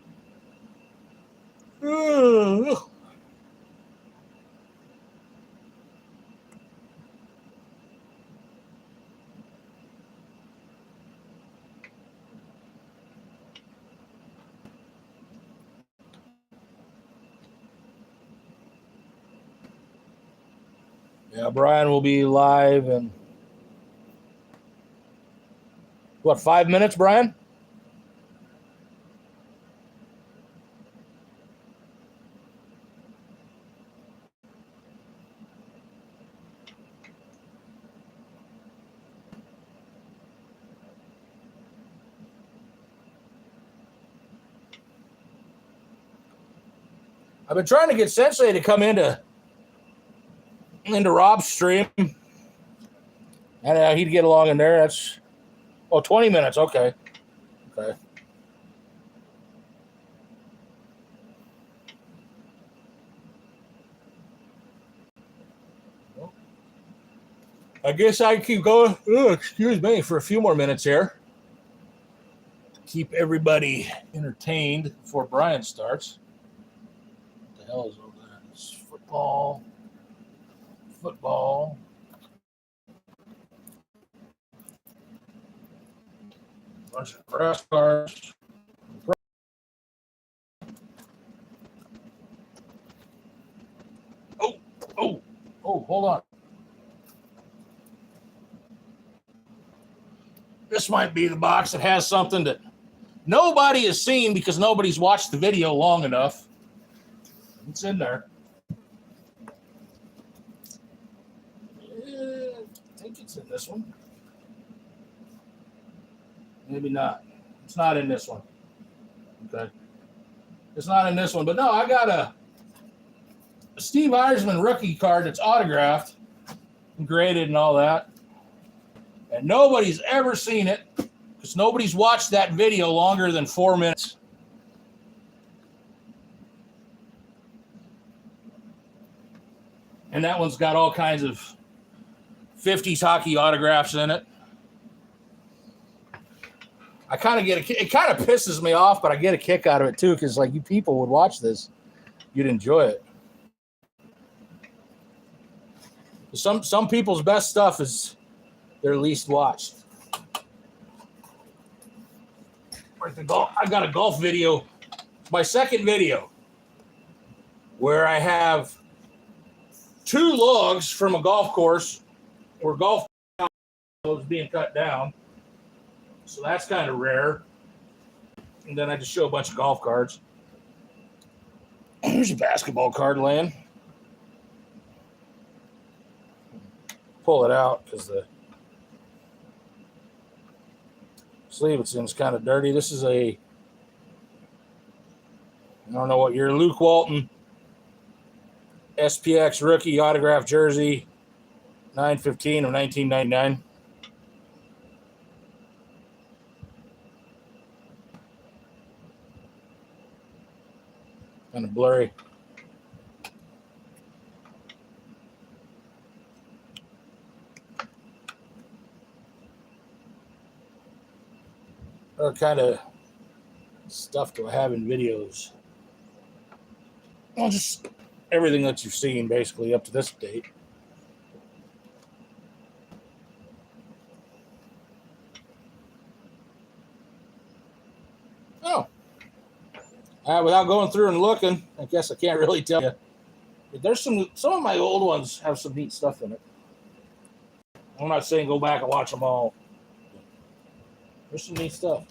Yeah, Brian will be live in, 5 minutes, Brian? I've been trying to get Sensei to come into Rob's stream. And he'd get along in there. That's 20 minutes. Okay. I guess I keep going. Excuse me, for a few more minutes here. Keep everybody entertained before Brian starts. What the hell is over there? It's football. Bunch of grass cars. Oh, hold on. This might be the box that has something that nobody has seen because nobody's watched the video long enough. It's in there. I think it's in this one. Maybe not. It's not in this one. Okay. It's not in this one. But no, I got a Steve Eisman rookie card that's autographed and graded and all that. And nobody's ever seen it because nobody's watched that video longer than 4 minutes. And that one's got all kinds of 50s hockey autographs in it. I kind of it kind of pisses me off, but I get a kick out of it too because, like, you people would watch this, you'd enjoy it. Some people's best stuff is their least watched. Like I got a golf video, my second video, where I have 2 logs from a golf course where golf was being cut down. So that's kind of rare. And then I just show a bunch of golf cards. There's a basketball card laying. Pull it out because the sleeve it's in is kind of dirty. This is I don't know what year, Luke Walton SPX rookie autograph jersey, 9/15 of 1999. Kind of blurry. What kind of stuff do I have in videos? Well, just everything that you've seen basically up to this date. Without going through and looking, I guess I can't really tell you. But there's some of my old ones have some neat stuff in it. I'm not saying go back and watch them all. There's some neat stuff.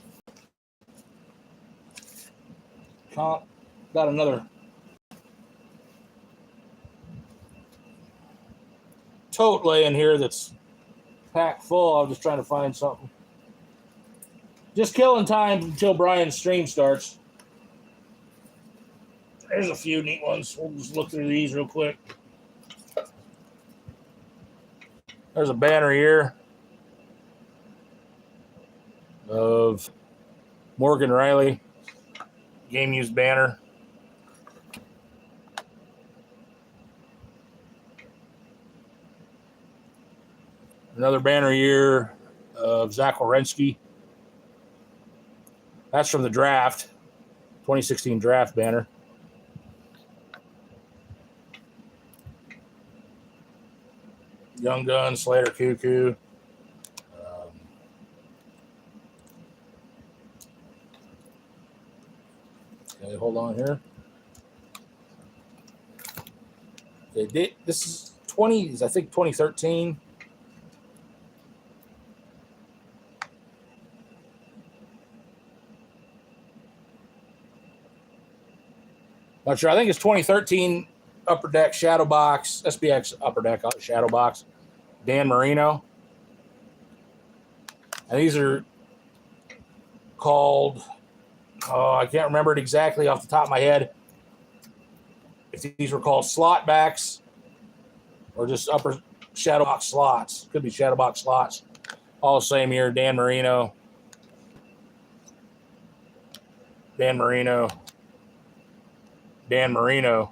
Got another tote laying here that's packed full. I'm just trying to find something. Just killing time until Brian's stream starts. There's a few neat ones. We'll just look through these real quick. There's a banner here of Morgan Riley, game used banner. Another banner here of Zach Wierenski. That's from the draft, 2016 draft banner. Young Gun, Slater Cuckoo. Okay, hold on here. Okay, this is I think 2013. Not sure. I think it's 2013 Upper Deck Shadow Box, SPX Upper Deck Shadow Box, Dan Marino. And these are called, I can't remember it exactly off the top of my head, if these were called slot backs or just upper shadow box slots. Could be shadow box slots. All the same year, Dan Marino. Dan Marino. Dan Marino.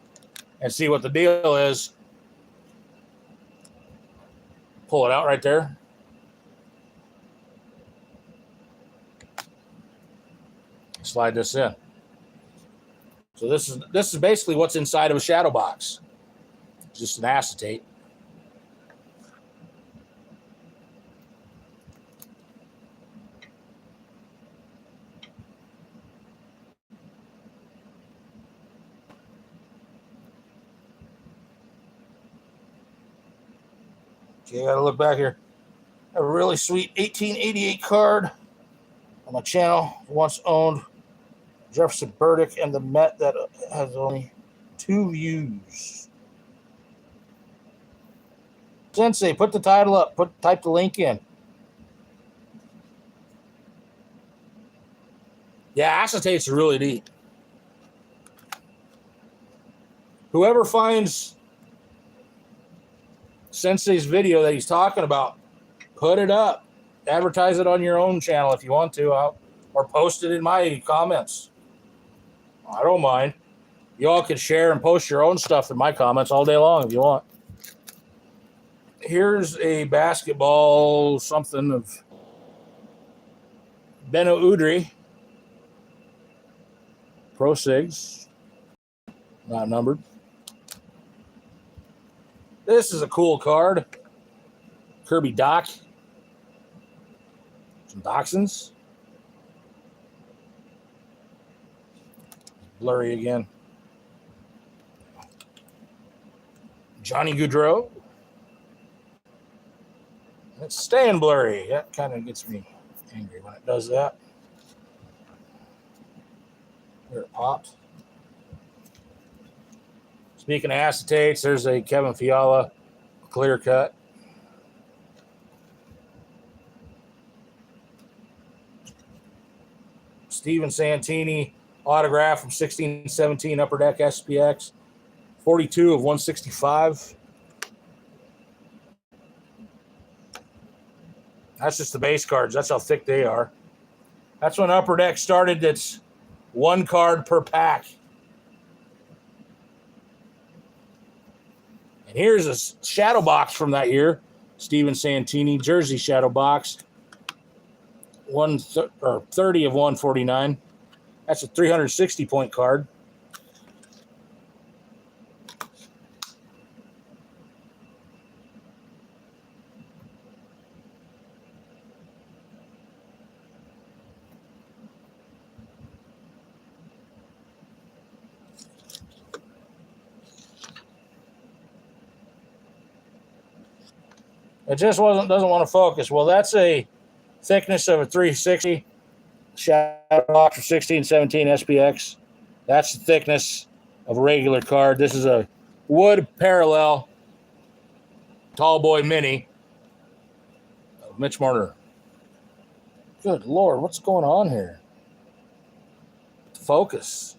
And see what the deal is. Pull it out right there. Slide this in. So this is basically what's inside of a shadow box. It's just an acetate. Okay, I gotta look back here. I have a really sweet 1888 card on my channel. Once owned Jefferson Burdick and the Met that has only 2 views. Sensei, put the title up. Type the link in. Yeah, acetates are really neat. Whoever finds Sensei's video that he's talking about, put it up. Advertise it on your own channel if you want to, or post it in my comments. I don't mind. You all can share and post your own stuff in my comments all day long if you want. Here's a basketball something of Beno Udrih. Pro Sigs. Not numbered. This is a cool card. Kirby Doc. Some Dachshunds. Blurry again. Johnny Gaudreau. It's staying blurry. That kind of gets me angry when it does that. There it pops. Speaking of acetates, there's a Kevin Fiala clear cut. Steven Santini autograph from 16-17 Upper Deck SPX. 42 of 165. That's just the base cards. That's how thick they are. That's when Upper Deck started. That's 1 card per pack. And here's a shadow box from that year. Steven Santini jersey shadow box. 30 of 149. That's a 360 point card. It just doesn't want to focus. Well, that's a thickness of a 360 shadow box for 1617 SPX. That's the thickness of a regular card. This is a wood parallel tall boy mini of Mitch Marner. Good Lord, what's going on here? Focus.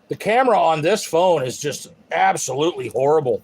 The camera on this phone is just absolutely horrible.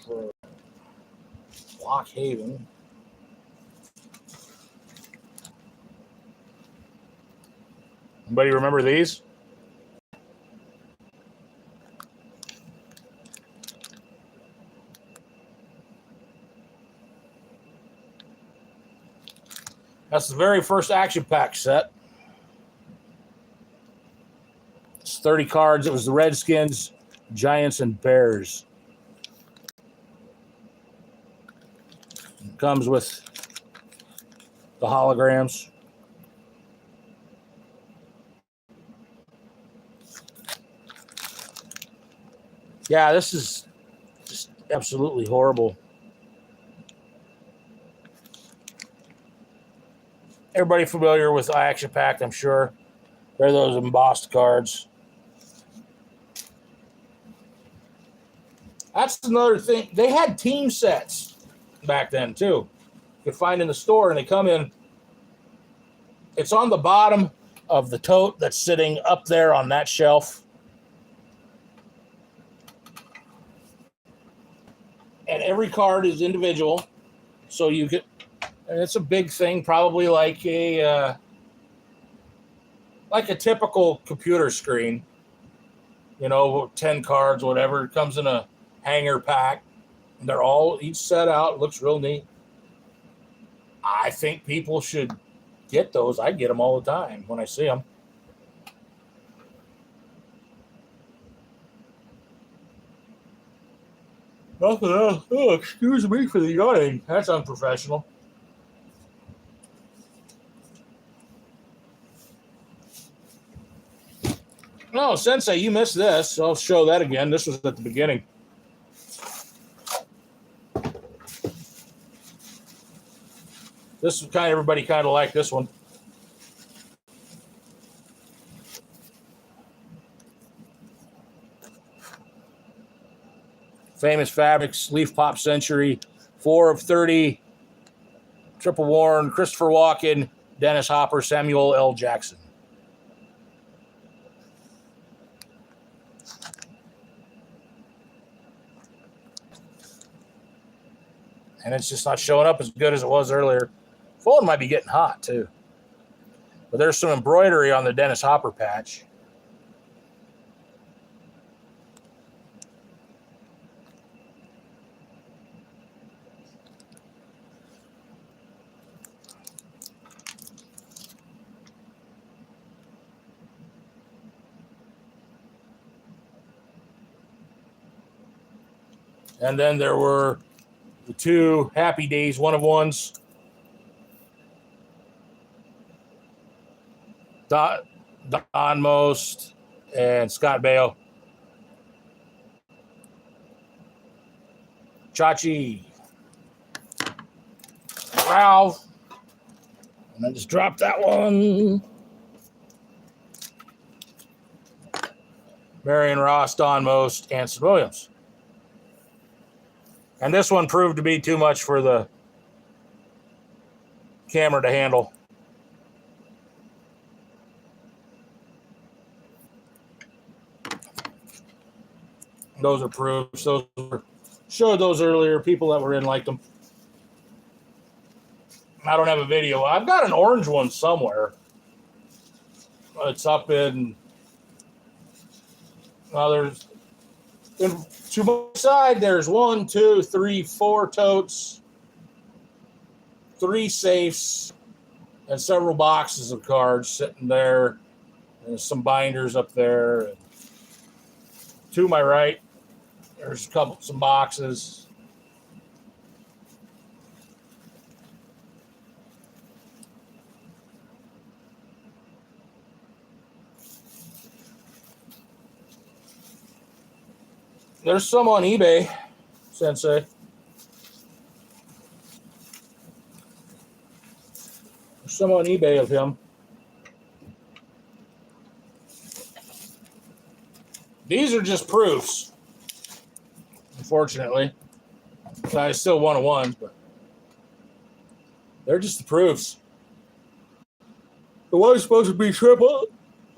For Lock Haven. Anybody remember these? That's the very first action pack set. It's 30 cards. It was the Redskins, Giants, and Bears. It comes with the holograms. Yeah, this is just absolutely horrible. Everybody familiar with Action Pack, I'm sure. They're those embossed cards. That's another thing. They had team sets back then, too. You could find in the store, and they come in. It's on the bottom of the tote that's sitting up there on that shelf. And every card is individual. So you could, and it's a big thing, probably like a typical computer screen. You know, 10 cards, whatever. It comes in a hanger pack. And they're all each set out. It looks real neat. I think people should get those. I get them all the time when I see them. Nothing else. Oh, excuse me for the yawning. That's unprofessional. No, Sensei, you missed this. I'll show that again. This was at the beginning. This is everybody kind of liked this one. Famous Fabrics, Leaf Pop Century, 4 of 30, Triple Warren, Christopher Walken, Dennis Hopper, Samuel L. Jackson. And it's just not showing up as good as it was earlier. Phone might be getting hot, too. But there's some embroidery on the Dennis Hopper patch. And then there were the 2 Happy Days one-of-ones. Don Most and Scott Baio. Chachi. Ralph. And I just dropped that one. Marion Ross, Don Most, Anson Williams. And this one proved to be too much for the camera to handle. Those are proofs. Those were, showed those earlier. People that were in liked them. I don't have a video. I've got an orange one somewhere. It's up in, well, there's, to my side, there's 1, 2, 3, 4 totes, 3 safes, and several boxes of cards sitting there. There's some binders up there. To my right, there's some boxes. There's some on eBay, Sensei. There's some on eBay of him. These are just proofs, unfortunately. I still want ones, but they're just the proofs. The one's supposed to be triple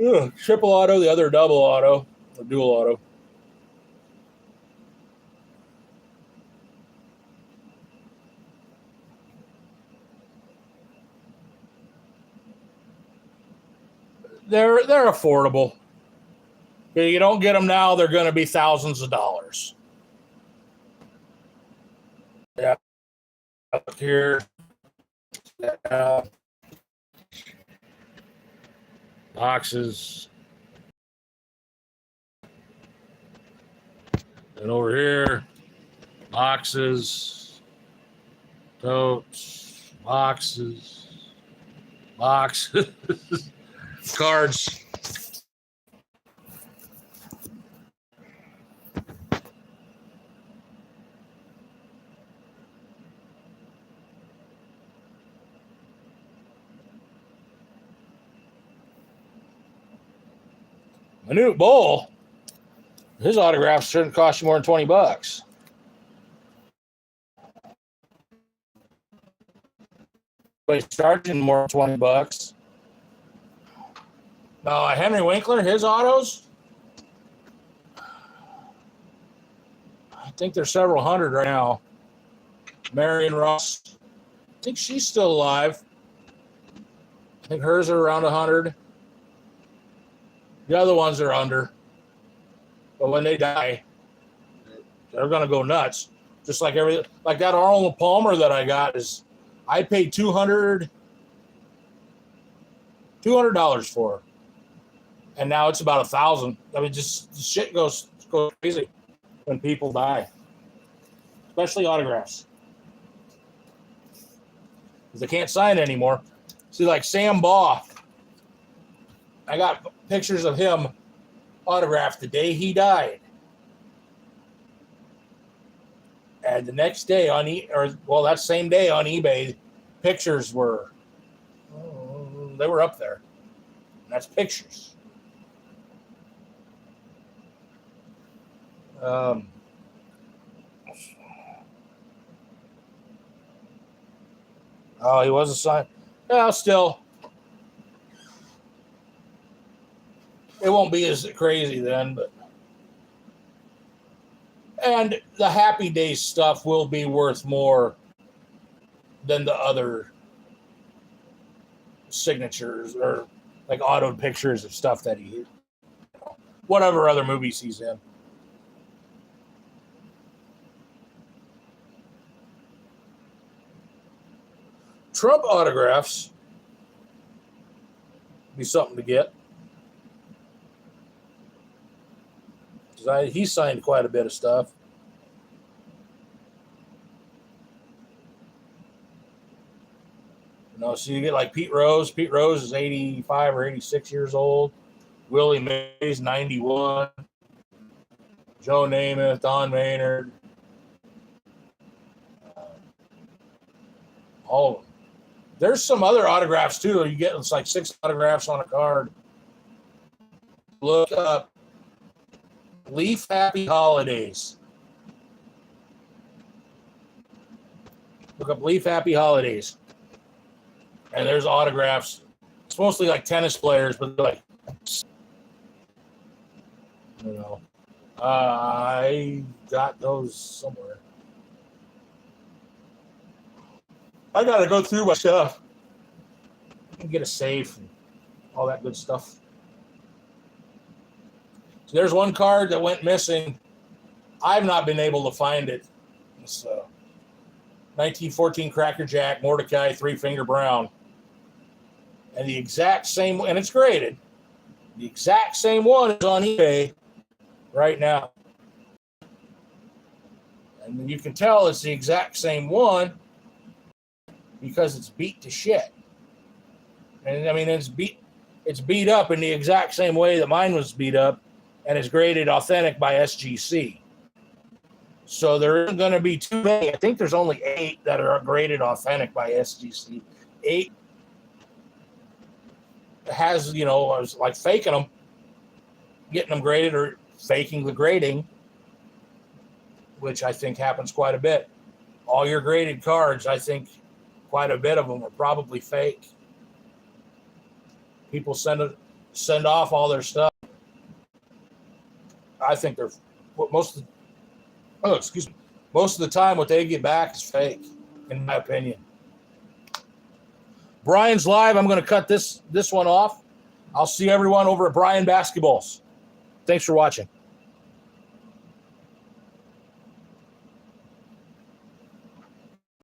auto, the other double auto, or dual auto. They're affordable. If you don't get them now, they're going to be thousands of dollars. Yeah. Up here. Boxes. And over here, boxes, totes, boxes, cards. Manute Bol, his autographs shouldn't cost you more than $20. But he's charging more than $20. Henry Winkler, his autos, I think there's several hundred right now. Marion Ross, I think she's still alive. I think hers are around 100. The other ones are under. But when they die, they're going to go nuts. Just like everything. Like that Arnold Palmer that I got I paid $200 for. And now it's about $1,000. I mean, just the shit goes crazy when people die. Especially autographs. Because they can't sign anymore. See, like Sam Baugh. I got pictures of him autographed the day he died. And the next day that same day on eBay, pictures were up there. And that's pictures. He was a sign. Yeah, still. It won't be as crazy then, but. And the Happy Days stuff will be worth more than the other signatures or like autoed pictures of stuff that whatever other movies he's in. Trump autographs be something to get. He signed quite a bit of stuff. So you get like Pete Rose. Pete Rose is 85 or 86 years old. Willie Mays, 91. Joe Namath, Don Maynard. All of them. There's some other autographs too. You get it's like 6 autographs on a card. Look up Leaf Happy Holidays. Look up Leaf Happy Holidays. And there's autographs. It's mostly like tennis players, but they're like, I got those somewhere. I got to go through my stuff and get a safe and all that good stuff. So there's one card that went missing. I've not been able to find it. It's 1914 Cracker Jack Mordecai 3-Finger Brown. And the exact same, and it's graded. The exact same one is on eBay right now. And you can tell it's the exact same one because it's beat to shit. And I mean, it's beat up in the exact same way that mine was beat up, and it's graded authentic by SGC. So there isn't going to be too many. I think there's only 8 that are graded authentic by SGC. 8 has, I was like faking them, getting them graded or faking the grading, which I think happens quite a bit. All your graded cards, I think quite a bit of them are probably fake. People send off all their stuff. I think they're most of the time what they get back is fake, in my opinion. Brian's live. I'm going to cut this one off. I'll see everyone over at Brian Basketballs. Thanks for watching.